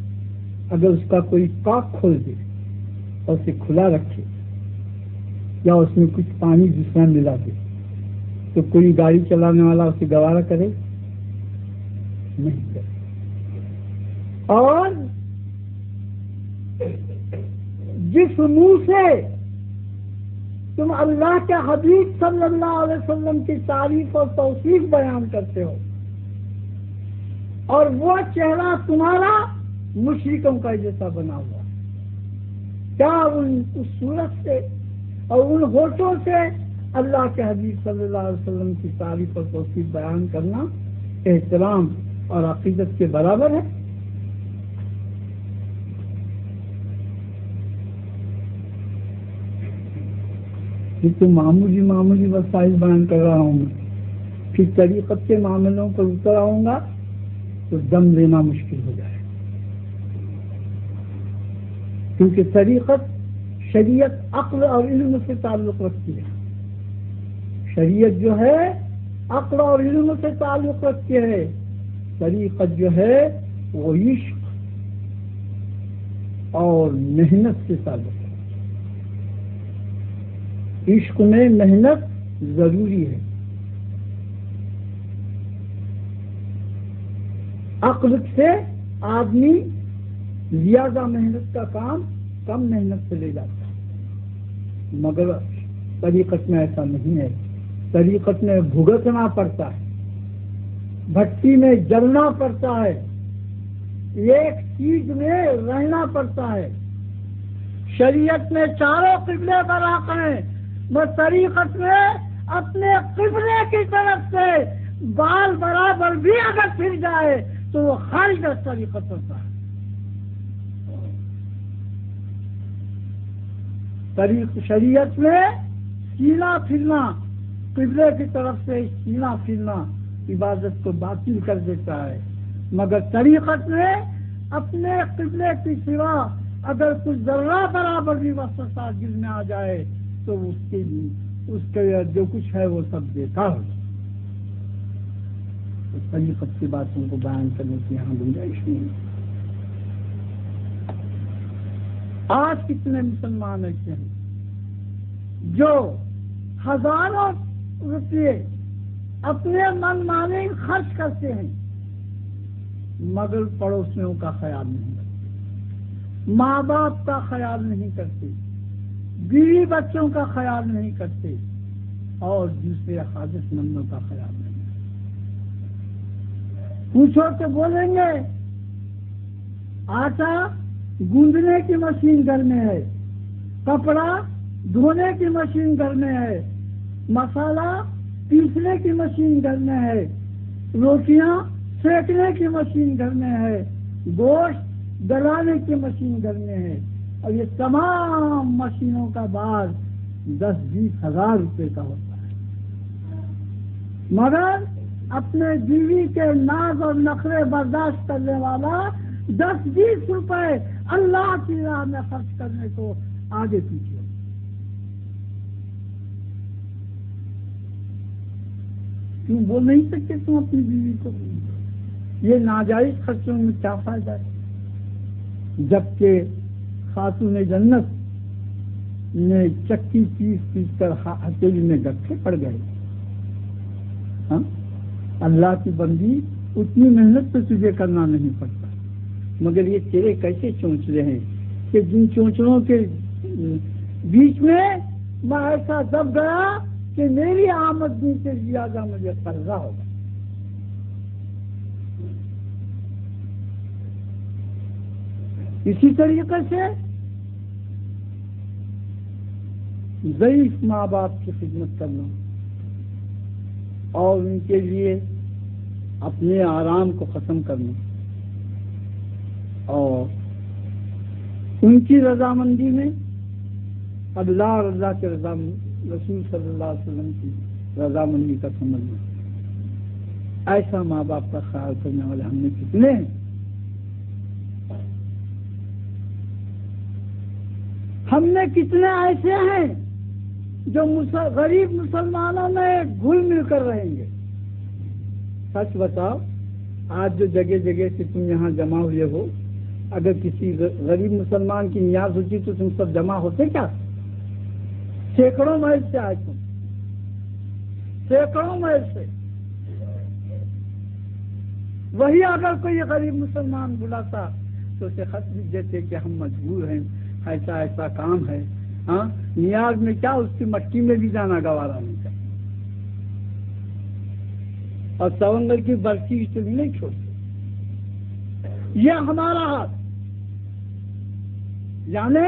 اگر اس کا کوئی کاک کھول دے اور اسے کھلا رکھے یا اس میں کچھ پانی دوسرا ملا دے تو کوئی گاڑی چلانے والا اسے گوارا کرے؟ نہیں کرے۔ اور جس منہ سے تم اللہ کے حبیب صلی اللہ علیہ وسلم کی تعریف اور توصیف بیان کرتے ہو اور وہ چہرہ تمہارا مشرکوں کا جیسا بنا ہوا، کیا اس صورت سے اور ان ہوٹوں سے اللہ کے حبیب صلی اللہ علیہ وسلم کی تعریف اور توصیف بیان کرنا احترام اور عقیدت کے برابر ہے؟ یہ تو معمولی وسائل بیان کر رہا ہوں میں، پھر طریقت کے معاملوں پر اتر آؤں گا تو دم لینا مشکل ہو جائے، کیونکہ طریقت شریعت عقل اور علم سے تعلق رکھتی ہے۔ شریعت جو ہے عقل اور علم سے تعلق رکھتی ہے، طریقت جو ہے وہ عشق اور محنت سے تعلق ہے۔ عشق میں محنت ضروری ہے، عقل سے آدمی زیادہ محنت کا کام کم محنت سے لے جاتا ہے، مگر طریقت میں ایسا نہیں ہے۔ طریقت میں بھگتنا پڑتا ہے، بھٹی میں جلنا پڑتا ہے، ایک چیز میں رہنا پڑتا ہے۔ شریعت میں چاروں قبلے برحق ہیں، بس طریقت میں اپنے قبلے کی طرف سے بال برابر بھی اگر پھر جائے تو وہ خارج از طریقت ہوتا ہے۔ شریعت میں سینا پھرنا قبلے کی طرف سے سینہ پھرنا عبادت کو باطل کر دیتا ہے، مگر طریقت میں اپنے قبلے کی سوا اگر کچھ ذرہ برابر بھی وسوسہ دل میں آ جائے تو اس کے جو کچھ ہے وہ سب بیکار ہو۔ طریقت کی باتوں کو بیان کرنے کی یہاں گنجائش نہیں ہے۔ آج کتنے مسلمان ایسے ہیں جو ہزاروں روپئے اپنے من مانی خرچ کرتے ہیں مگر پڑوسیوں کا خیال نہیں کرتے، ماں باپ کا خیال نہیں کرتے، بیوی بچوں کا خیال نہیں کرتے اور دوسرے حاجت مندوں کا خیال نہیں کرتے۔ پوچھو تو بولیں گے آٹا گوندنے کی مشین گھر میں ہے، کپڑا دھونے کی مشین گھر میں ہے، مسالہ پیسنے کی مشین گھر میں ہے، روٹیاں سینکنے کی مشین گھر میں ہے، گوشت گلانے کی مشین گھر میں ہے، اور یہ تمام مشینوں کا بار 10-20 ہزار روپے کا ہوتا ہے، مگر اپنے بیوی کے ناز اور نخرے برداشت کرنے والا 10-20 روپے اللہ کی راہ میں خرچ کرنے کو آگے پیچھے۔ کیوں بول نہیں سکتے تم اپنی بیوی کو؟ یہ ناجائز خرچوں میں کیا فائدہ ہے؟ جبکہ خاتون جنت نے چکی پیس کر ہتھیلی میں گٹھے پڑ گئے۔ ہاں اللہ کی بندی اتنی محنت تو تجھے کرنا نہیں پڑتا، مگر یہ تیرے کیسے چونچلے ہیں کہ جن چونچلوں کے بیچ میں میں ایسا دب گیا کہ میری آمدنی سے زیادہ مجھے قرضہ ہوگا۔ اسی طریقے سے ضعیف ماں باپ کی خدمت کرنا اور ان کے لیے اپنے آرام کو ختم کرنا اور ان کی رضامندی میں اللہ اور اللہ کے رسول صلی اللہ علیہ وسلم کی رضامندی کا سمجھنا، ایسا ماں باپ کا خیال کرنے والے ہم نے کتنے ہیں؟ ہم نے کتنے ایسے ہیں جو غریب مسلمانوں میں گھل مل کر رہیں گے؟ سچ بتاؤ، آج جو جگہ جگہ سے تم یہاں جمع ہوئے ہو، اگر کسی غریب مسلمان کی نیاز ہوتی تو تم سب جمع ہوتے کیا؟ سینکڑوں میل سے آئے تم، سینکڑوں میل سے۔ وہی اگر کوئی غریب مسلمان بلاتا تو اسے خط بھی دیتے کہ ہم مجبور ہیں، ایسا ایسا کام ہے۔ ہاں نیاز میں کیا، اس کی مٹی میں بھی جانا گوارا نہیں کرتا، اور سونگر کی برسی اس بھی نہیں چھوڑتے۔ یہ ہمارا ہاتھ یعنی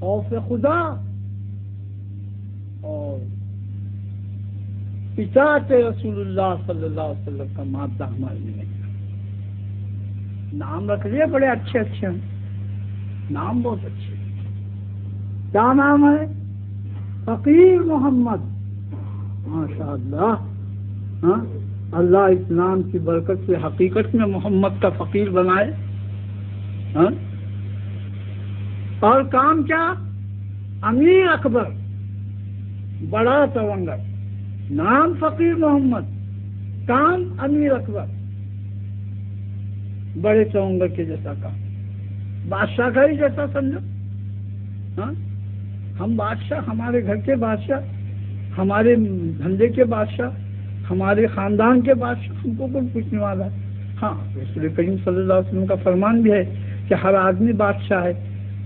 خوف خدا اور اطاعت رسول اللہ صلی اللہ علیہ وسلم کا مادہ ہمارے میں نہیں۔ نام رکھ لیے بڑے اچھے اچھے ہیں، نام بہت اچھے۔ کیا نام ہے؟ فقیر محمد۔ ماشاء اللہ، ہاں اللہ اس نام کی برکت سے حقیقت میں محمد کا فقیر بنائے۔ ہاں اور کام کیا؟ امیر اکبر، بڑا سونگر، نام فقیر محمد، کام امیر اکبر، بڑے سونگر کے جیسا کام، بادشاہ کا ہی جیسا سمجھو۔ ہاں ہم بادشاہ، ہمارے گھر کے بادشاہ، ہمارے دھندے کے بادشاہ، ہمارے خاندان کے بادشاہ، ہم کو کون پوچھنے والا ہے؟ ہاں رسول کریم صلی اللہ علیہ وسلم کا فرمان بھی ہے کہ ہر آدمی بادشاہ ہے،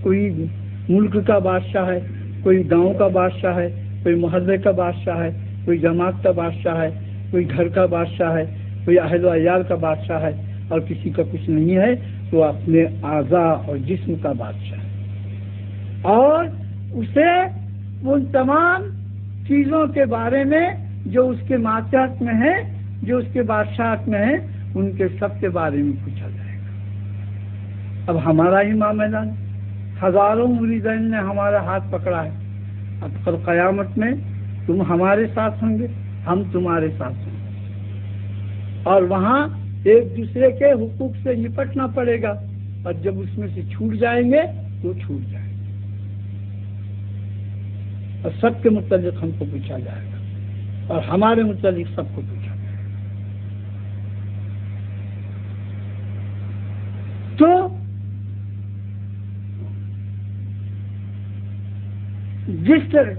کوئی ملک کا بادشاہ ہے، کوئی گاؤں کا بادشاہ ہے، کوئی محلے کا بادشاہ ہے، کوئی جماعت کا بادشاہ ہے، کوئی گھر کا بادشاہ ہے، کوئی اہل و عیال کا بادشاہ ہے، اور کسی کا کچھ نہیں ہے تو اپنے اعضاء اور جسم کا بادشاہ ہے، اور اسے ان تمام چیزوں کے بارے میں جو اس کے ماتحت میں ہے، جو اس کے بادشاہت میں ہے، ان کے سب کے بارے میں پوچھا جائے گا۔ اب ہمارا ہی معاملہ، ہزاروں مریدین نے ہمارا ہاتھ پکڑا ہے، اب کل قیامت میں تم ہمارے ساتھ ہوں گے، ہم تمہارے ساتھ ہوں گے، اور وہاں ایک دوسرے کے حقوق سے نپٹنا پڑے گا، اور جب اس میں سے چھوٹ جائیں گے تو چھوٹ جائیں گے، اور سب کے متعلق ہم کو پوچھا جائے گا، اور ہمارے متعلق سب کو پوچھا جائے گا۔ تو جس طرح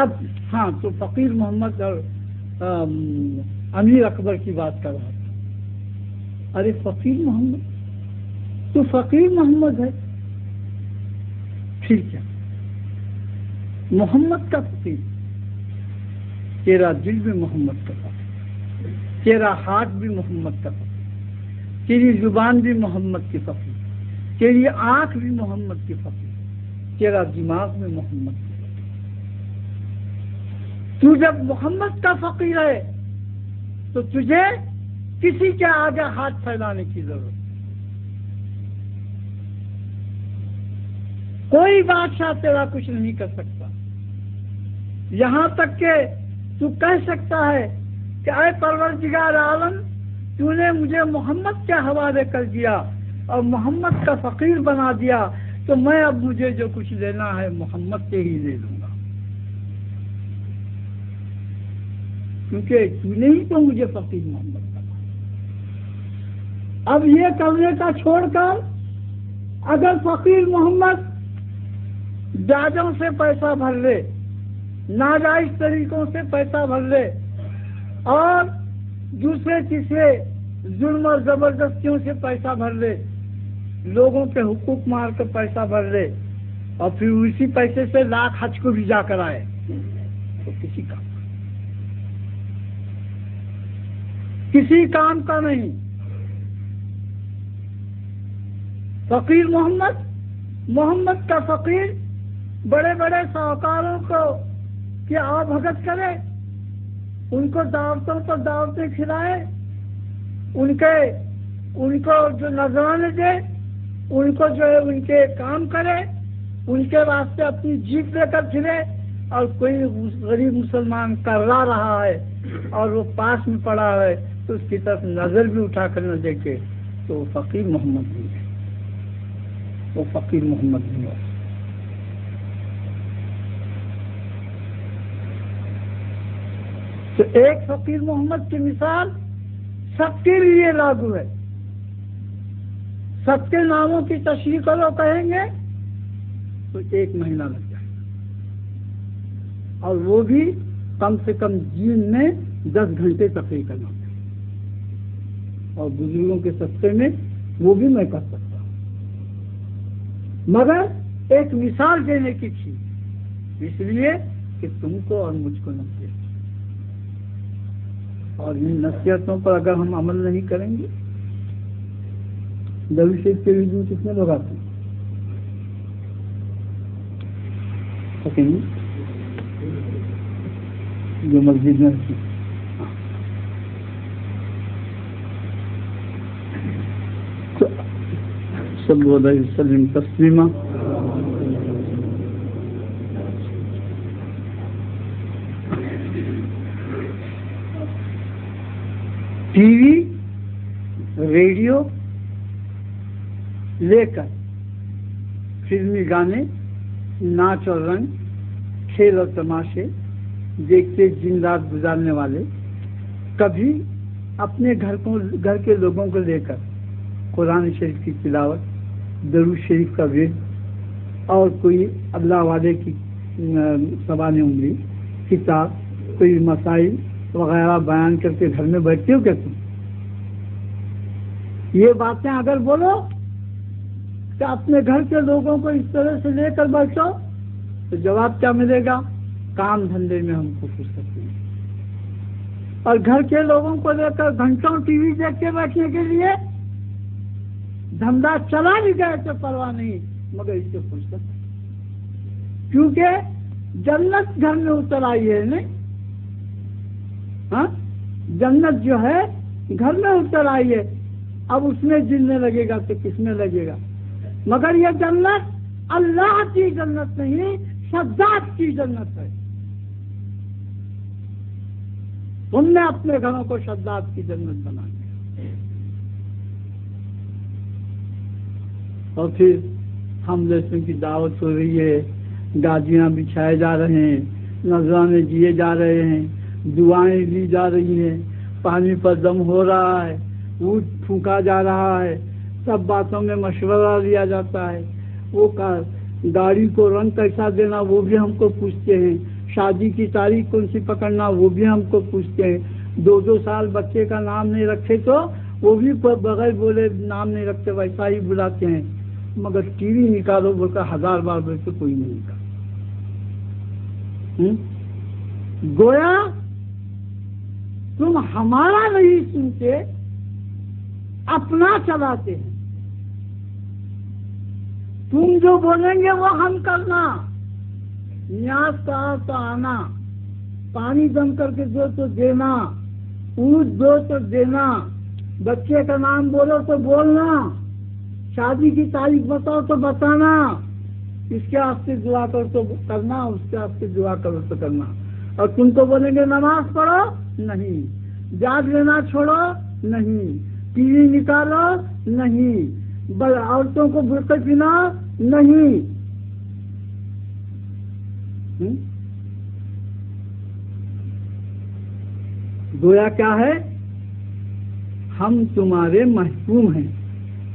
اب ہاں، تو فقیر محمد اور امیر اکبر کی بات کر رہا تھا۔ ارے فقیر محمد، تو فقیر محمد ہے، ٹھیک ہے، محمد کا فقیر، تیرا دل بھی محمد کا فقیر، تیرا ہاتھ بھی محمد کا فقیر، تیری زبان بھی محمد کی فقیر، تیری آنکھ بھی محمد کی فقیر، تیرا دماغ بھی محمد کی فقیر۔ تو جب محمد کا فقیر ہے تو تجھے کسی کے آگے ہاتھ پھیلانے کی ضرورت، کوئی بادشاہ تیرا کچھ نہیں کر سکتا، یہاں تک کہ تو کہہ سکتا ہے کہ اے پروردگار عالم، تو نے مجھے محمد کے حوالے کر دیا اور محمد کا فقیر بنا دیا، تو میں اب مجھے جو کچھ لینا ہے محمد سے ہی لے لوں گا، کیونکہ تو نے ہی تو مجھے فقیر محمد بنا۔ اب یہ کرنے کا چھوڑ کر اگر فقیر محمد جاجوں سے پیسہ بھر لے، ناجائز طریقوں سے پیسہ بھر لے، اور دوسرے تیسرے ظلم اور زبردستیوں سے پیسہ بھر لے، لوگوں کے حقوق مار کر پیسہ بھر لے، اور پھر اسی پیسے سے لاکھ حج کو بھی جا کر آئے، تو کسی کام کا نہیں۔ فقیر محمد کا فقیر بڑے بڑے ساہوکاروں کو کہ آ بھگت کرے، ان کو دعوتوں پر دعوتیں کھلائے، ان کو جو نذرانے دے، ان کو جو ہے ان کے کام کرے، ان کے واسطے اپنی جیت لے کر پھرے، اور کوئی غریب مسلمان کرا رہا ہے اور وہ پاس میں پڑا ہے تو اس کی طرف نظر بھی اٹھا کر نہ دیکھے، تو وہ فقیر محمد نہیں ہے، وہ فقیر محمد نہیں ہے۔ تو ایک فقیر محمد کی مثال سب کے لیے لاگو ہے، سب کے ناموں کی تشریح کرو کہیں گے تو 1 مہینہ لگ جائے گا، اور وہ بھی کم سے کم دن میں 10 گھنٹے تقریر کرنا ہوگا، اور بزرگوں کے سستے میں وہ بھی میں کر سکتا ہوں، مگر ایک مثال دینے کی تھی، اس لیے کہ تم کو اور مجھ کو نصیحت، اور ان نصیحتوں پر اگر ہم عمل نہیں کریں گے، درود شریف کے ویڈیو کتنے لوگ آتے ہیں؟ جو مسجد میں رکھی، صلی اللہ علیہ وسلم تسلیما۔ ٹی وی، ریڈیو لے کر فلمی گانے، ناچ اور رنگ، کھیل اور تماشے دیکھتے دن رات گزارنے والے کبھی اپنے گھر کے لوگوں کو لے کر قرآن شریف کی تلاوت، درود شریف کا ورد، اور کوئی اللہ والے کی زبان انگلی کتاب، کوئی مسائل وغیرہ بیان کر کے گھر میں بیٹھتے ہو کیا تم؟ یہ باتیں اگر بولو کہ اپنے گھر کے لوگوں کو اس طرح سے لے کر بیٹھو تو جواب کیا ملے گا؟ کام دھندے میں ہم کو فرصت نہیں، اور گھر کے لوگوں کو لے کر گھنٹوں ٹی وی دیکھ کے بیٹھنے کے لیے دھندا چلا بھی گئے تو پرواہ نہیں، مگر اس سے فرصت، کیونکہ جنت گھر میں اتر آئی ہے نہیں، ہاں جنت جو ہے گھر میں اتر آئی ہے، اب اس میں جلنے لگے گا تو کس میں لگے گا؟ مگر یہ جنت اللہ کی جنت نہیں، شداد کی جنت ہے، تم نے اپنے گھروں کو شداد کی جنت بنا دیا. اور پھر ہم جیسے کی دعوت ہو رہی ہے، گاجیاں بچھائے جا رہے ہیں، نذرانے دیے جا رہے ہیں، دعائیں لی جا رہی ہیں، پانی پر دم ہو رہا ہے، اونٹ پھونکا جا رہا ہے، سب باتوں میں مشورہ لیا جاتا ہے. وہ گاڑی کو رنگ کیسا دینا وہ بھی ہم کو پوچھتے ہیں، شادی کی تاریخ کون سی پکڑنا وہ بھی ہم کو پوچھتے ہیں. 2 سال بچے کا نام نہیں رکھے تو وہ بھی بغیر بولے نام نہیں رکھتے، ویسا ہی بلاتے ہیں. مگر ٹی وی نکالو بول کر 1000 بار بول کے کوئی نہیں نکالا. گویا تم ہمارا نہیں سنتے، اپنا چلاتے ہیں. تم جو بولیں گے وہ ہم کرنا، نیاز کا تو آنا، پانی دم کر کے دو تو دینا، اونٹ دو تو دینا، بچے کا نام بولو تو بولنا، شادی کی تاریخ بتاؤ تو بتانا، اس کے واسطے دعا کرو تو کرنا، اس کے واسطے دعا کرو تو کرنا. اور تم تو بولیں گے نماز پڑھو، نہیں. جاگ لینا چھوڑو، نہیں. ٹی وی نکالو، نہیں. عورتوں کو برقع پینا، نہیں. گویا کیا ہے؟ ہم تمہارے محکوم ہیں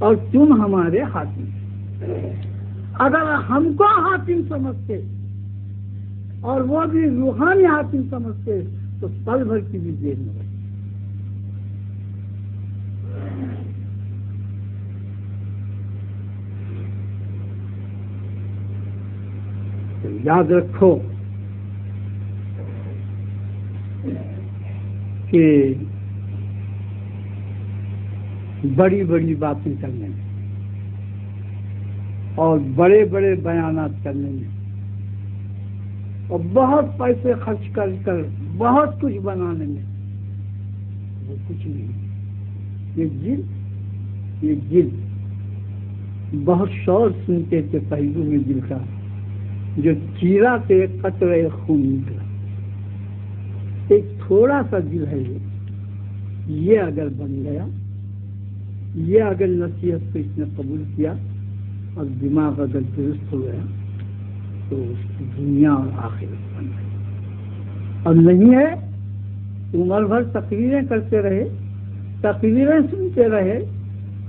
اور تم ہمارے حاکم. اگر ہم کو حاکم سمجھتے اور وہ بھی روحانی حاکم سمجھتے تو پل بھر کی بھی دیر نہ لگتی. یاد رکھو کہ بڑی بڑی باتیں کرنے میں اور بڑے بڑے بیانات کرنے میں اور بہت پیسے خرچ کر کر بہت کچھ بنانے میں وہ کچھ نہیں. یہ جلد بہت شور سنتے تھے پہلو میں دل کا، جو چیرا سے ایک قطرہ خون نکلا. ایک تھوڑا سا دل ہے یہ اگر بن گیا، یہ اگر نصیحت کو اس نے قبول کیا اور دماغ اگر درست ہو گیا تو اس کی دنیا اور آخرت بن گئی. اور نہیں ہے عمر بھر تقریریں کرتے رہے، تقریریں سنتے رہے،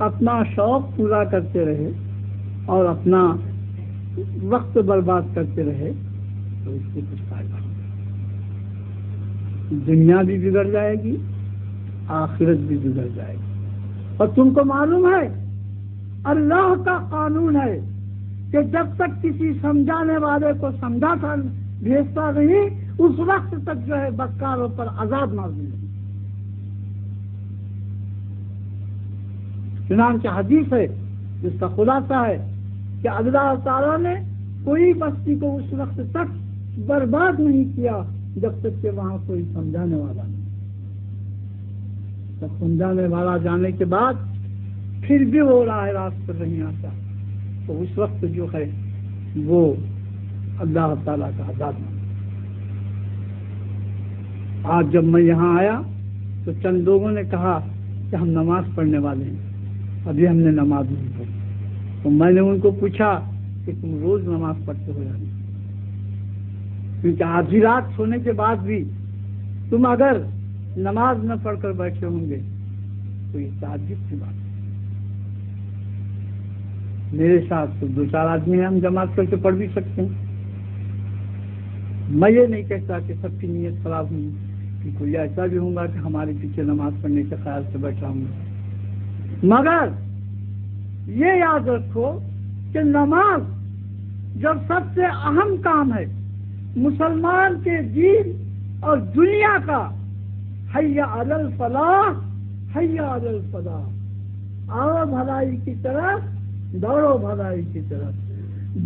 اپنا شوق پورا کرتے رہے اور اپنا وقت برباد کرتے رہے تو اس سے کچھ فائدہ نہیں. دنیا بھی بگڑ جائے گی، آخرت بھی بگڑ جائے گی. اور تم کو معلوم ہے اللہ کا قانون ہے کہ جب تک کسی سمجھانے والے کو سمجھاتا بھیجتا نہیں اس وقت تک جو ہے بدکاروں پر عذاب نازل نہیں. چنانچہ حدیث ہے جس کا خلاصہ ہے کہ اللہ تعالیٰ نے کوئی بستی کو اس وقت تک برباد نہیں کیا جب تک کہ وہاں کوئی سمجھانے والا نہیں. جب سمجھانے والا جانے کے بعد پھر بھی وہ راہ راست پر نہیں آتا تو اس وقت جو ہے وہ اللہ تعالیٰ کا عذاب ہے. آج جب میں یہاں آیا تو چند لوگوں نے کہا کہ ہم نماز پڑھنے والے ہیں، ابھی ہم نے نماز نہیں پڑھی. تو میں نے ان کو پوچھا کہ تم روز نماز پڑھتے ہو یا نہیں؟ کیونکہ آدھی رات سونے کے بعد بھی تم اگر نماز نہ پڑھ کر بیٹھے ہوں گے تو یہ تعجب کی بات ہے. میرے ساتھ تو 2-4 آدمی ہیں، ہم جماعت کر کے پڑھ بھی سکتے ہیں. میں یہ نہیں کہتا کہ سب کی نیت خراب ہوئی، کہ کوئی ایسا بھی ہوگا کہ ہمارے پیچھے نماز پڑھنے کے خیال سے بیٹھا ہوں گا. مگر یہ یاد رکھو کہ نماز جب سب سے اہم کام ہے مسلمان کے دین اور دنیا کا، حی علی الفلاح، حی علی الفلاح، آؤ بھلائی کی طرف، دوڑو بھلائی کی طرف،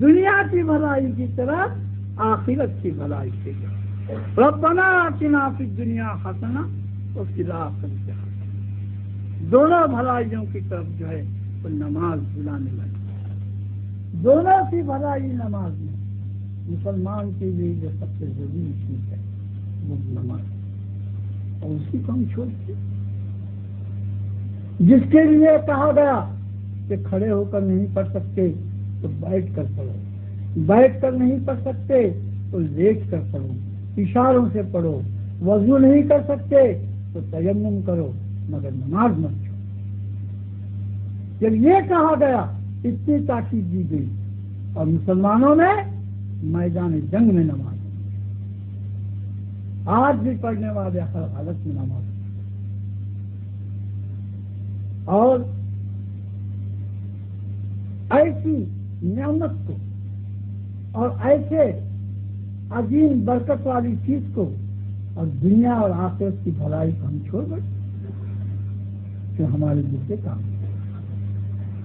دنیا کی بھلائی کی طرف، آخرت کی بھلائی کی طرف. ربنا آتنا فی الدنیا حسنہ وفی الآخرۃ حسنہ. دونوں بھلائیوں کی طرف جو ہے وہ نماز بلانے لگے. دونوں کی بھلائی نماز میں. مسلمان کے لیے جو سب سے ضروری چیز ہے وہ نماز. اور اسی کو ہم چھوڑتے. جس کے لیے کہا گیا کہ کھڑے ہو کر نہیں پڑھ سکتے تو بیٹھ کر پڑھو, بیٹھ کر نہیں پڑھ سکتے تو لیٹ کر پڑھو, اشاروں سے پڑھو, وضو نہیں کر سکتے تو تیمم کرو مگر نماز مت چھوڑو. جب یہ کہا گیا اتنی تاکید دی گئی اور مسلمانوں نے میدان جنگ میں نماز, آج بھی پڑھنے والے ہر حالت میں نماز, اور ایسی نعمت کو اور ایسے عظیم برکت والی چیز کو اور دنیا اور آخرت کی بھلائی کو ہم چھوڑ بیٹھے کہ ہمارے دوسرے کام.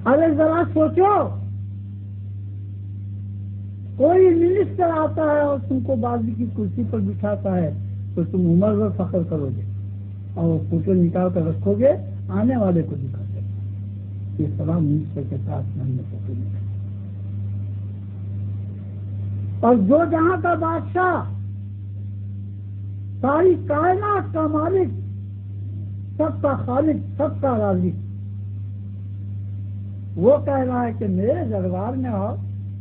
ارے ذرا سوچو, کوئی منسٹر آتا ہے اور تم کو بازی کی کرسی پر بٹھاتا ہے تو تم عمر پر فخر کرو گے اور فوٹو نکال کر رکھو گے, آنے والے کو دکھا دے یہ سلام منسٹر کے ساتھ میں نے فوٹو نکالا. اور جو جہاں کا بادشاہ, ساری کائنات کا مالک, سب کا خالق, سب کا رازق, وہ کہہ رہا ہے کہ میرے دربار میں آؤ,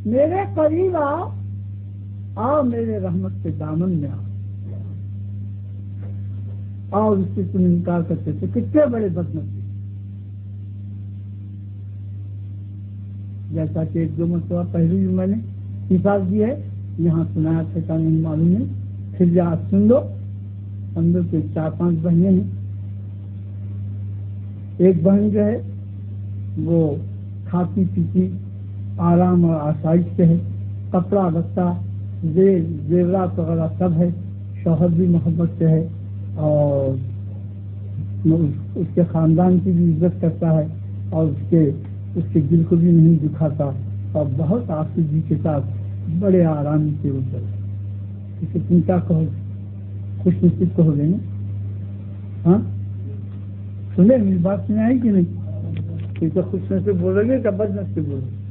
میرے قریب آؤ, آؤ میرے رحمت کے دامن میں آؤ, اور اس سے تم انکار کرتے تھے. کتنے بڑے بدنصیب. جیسا کہ ایک دو مرتبہ پہلے بھی میں نے مثال دی ہے, یہاں سنایا تھا نہیں معلوم نہیں, پھر یہاں سن لو. ہم لوگ کے 4-5 بہنیں ہیں. ایک بہن جو ہے وہ کھاتی پیتی آرام اور آسائش سے ہے, کپڑا لتا زیورات وغیرہ سب ہے, شوہر بھی محبت سے ہے اور اس کے خاندان کی بھی عزت کرتا ہے اور اس کے دل کو بھی نہیں دکھاتا اور بہت آسودگی کے ساتھ بڑے آرام سے وہ چلتا. اسے تم کیا کہو, خوش نصیب کہو گے نا؟ ہاں سنے میری بات سنے آئی کہ نہیں؟ تو خوش نصیب بولو گے کہ بد نصیب بولو گے؟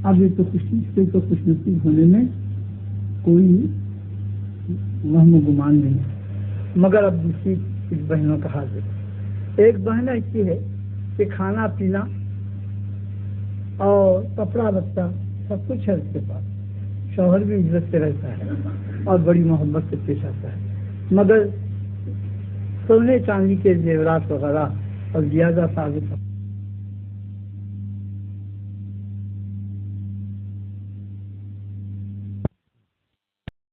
اب یہ تو خوش نصیب ہونے میں کوئی وہم و گمان نہیں ہے. مگر اب دوسری کچھ بہنوں کا حال ہے. ایک بہن ایسی ہے کہ کھانا پینا اور کپڑا لتا سب کچھ ہے اس کے پاس, شوہر بھی عزت سے رہتا ہے اور بڑی محبت سے پیش آتا ہے, مگر سونے چاندی کے زیورات وغیرہ اور زیادہ ثابت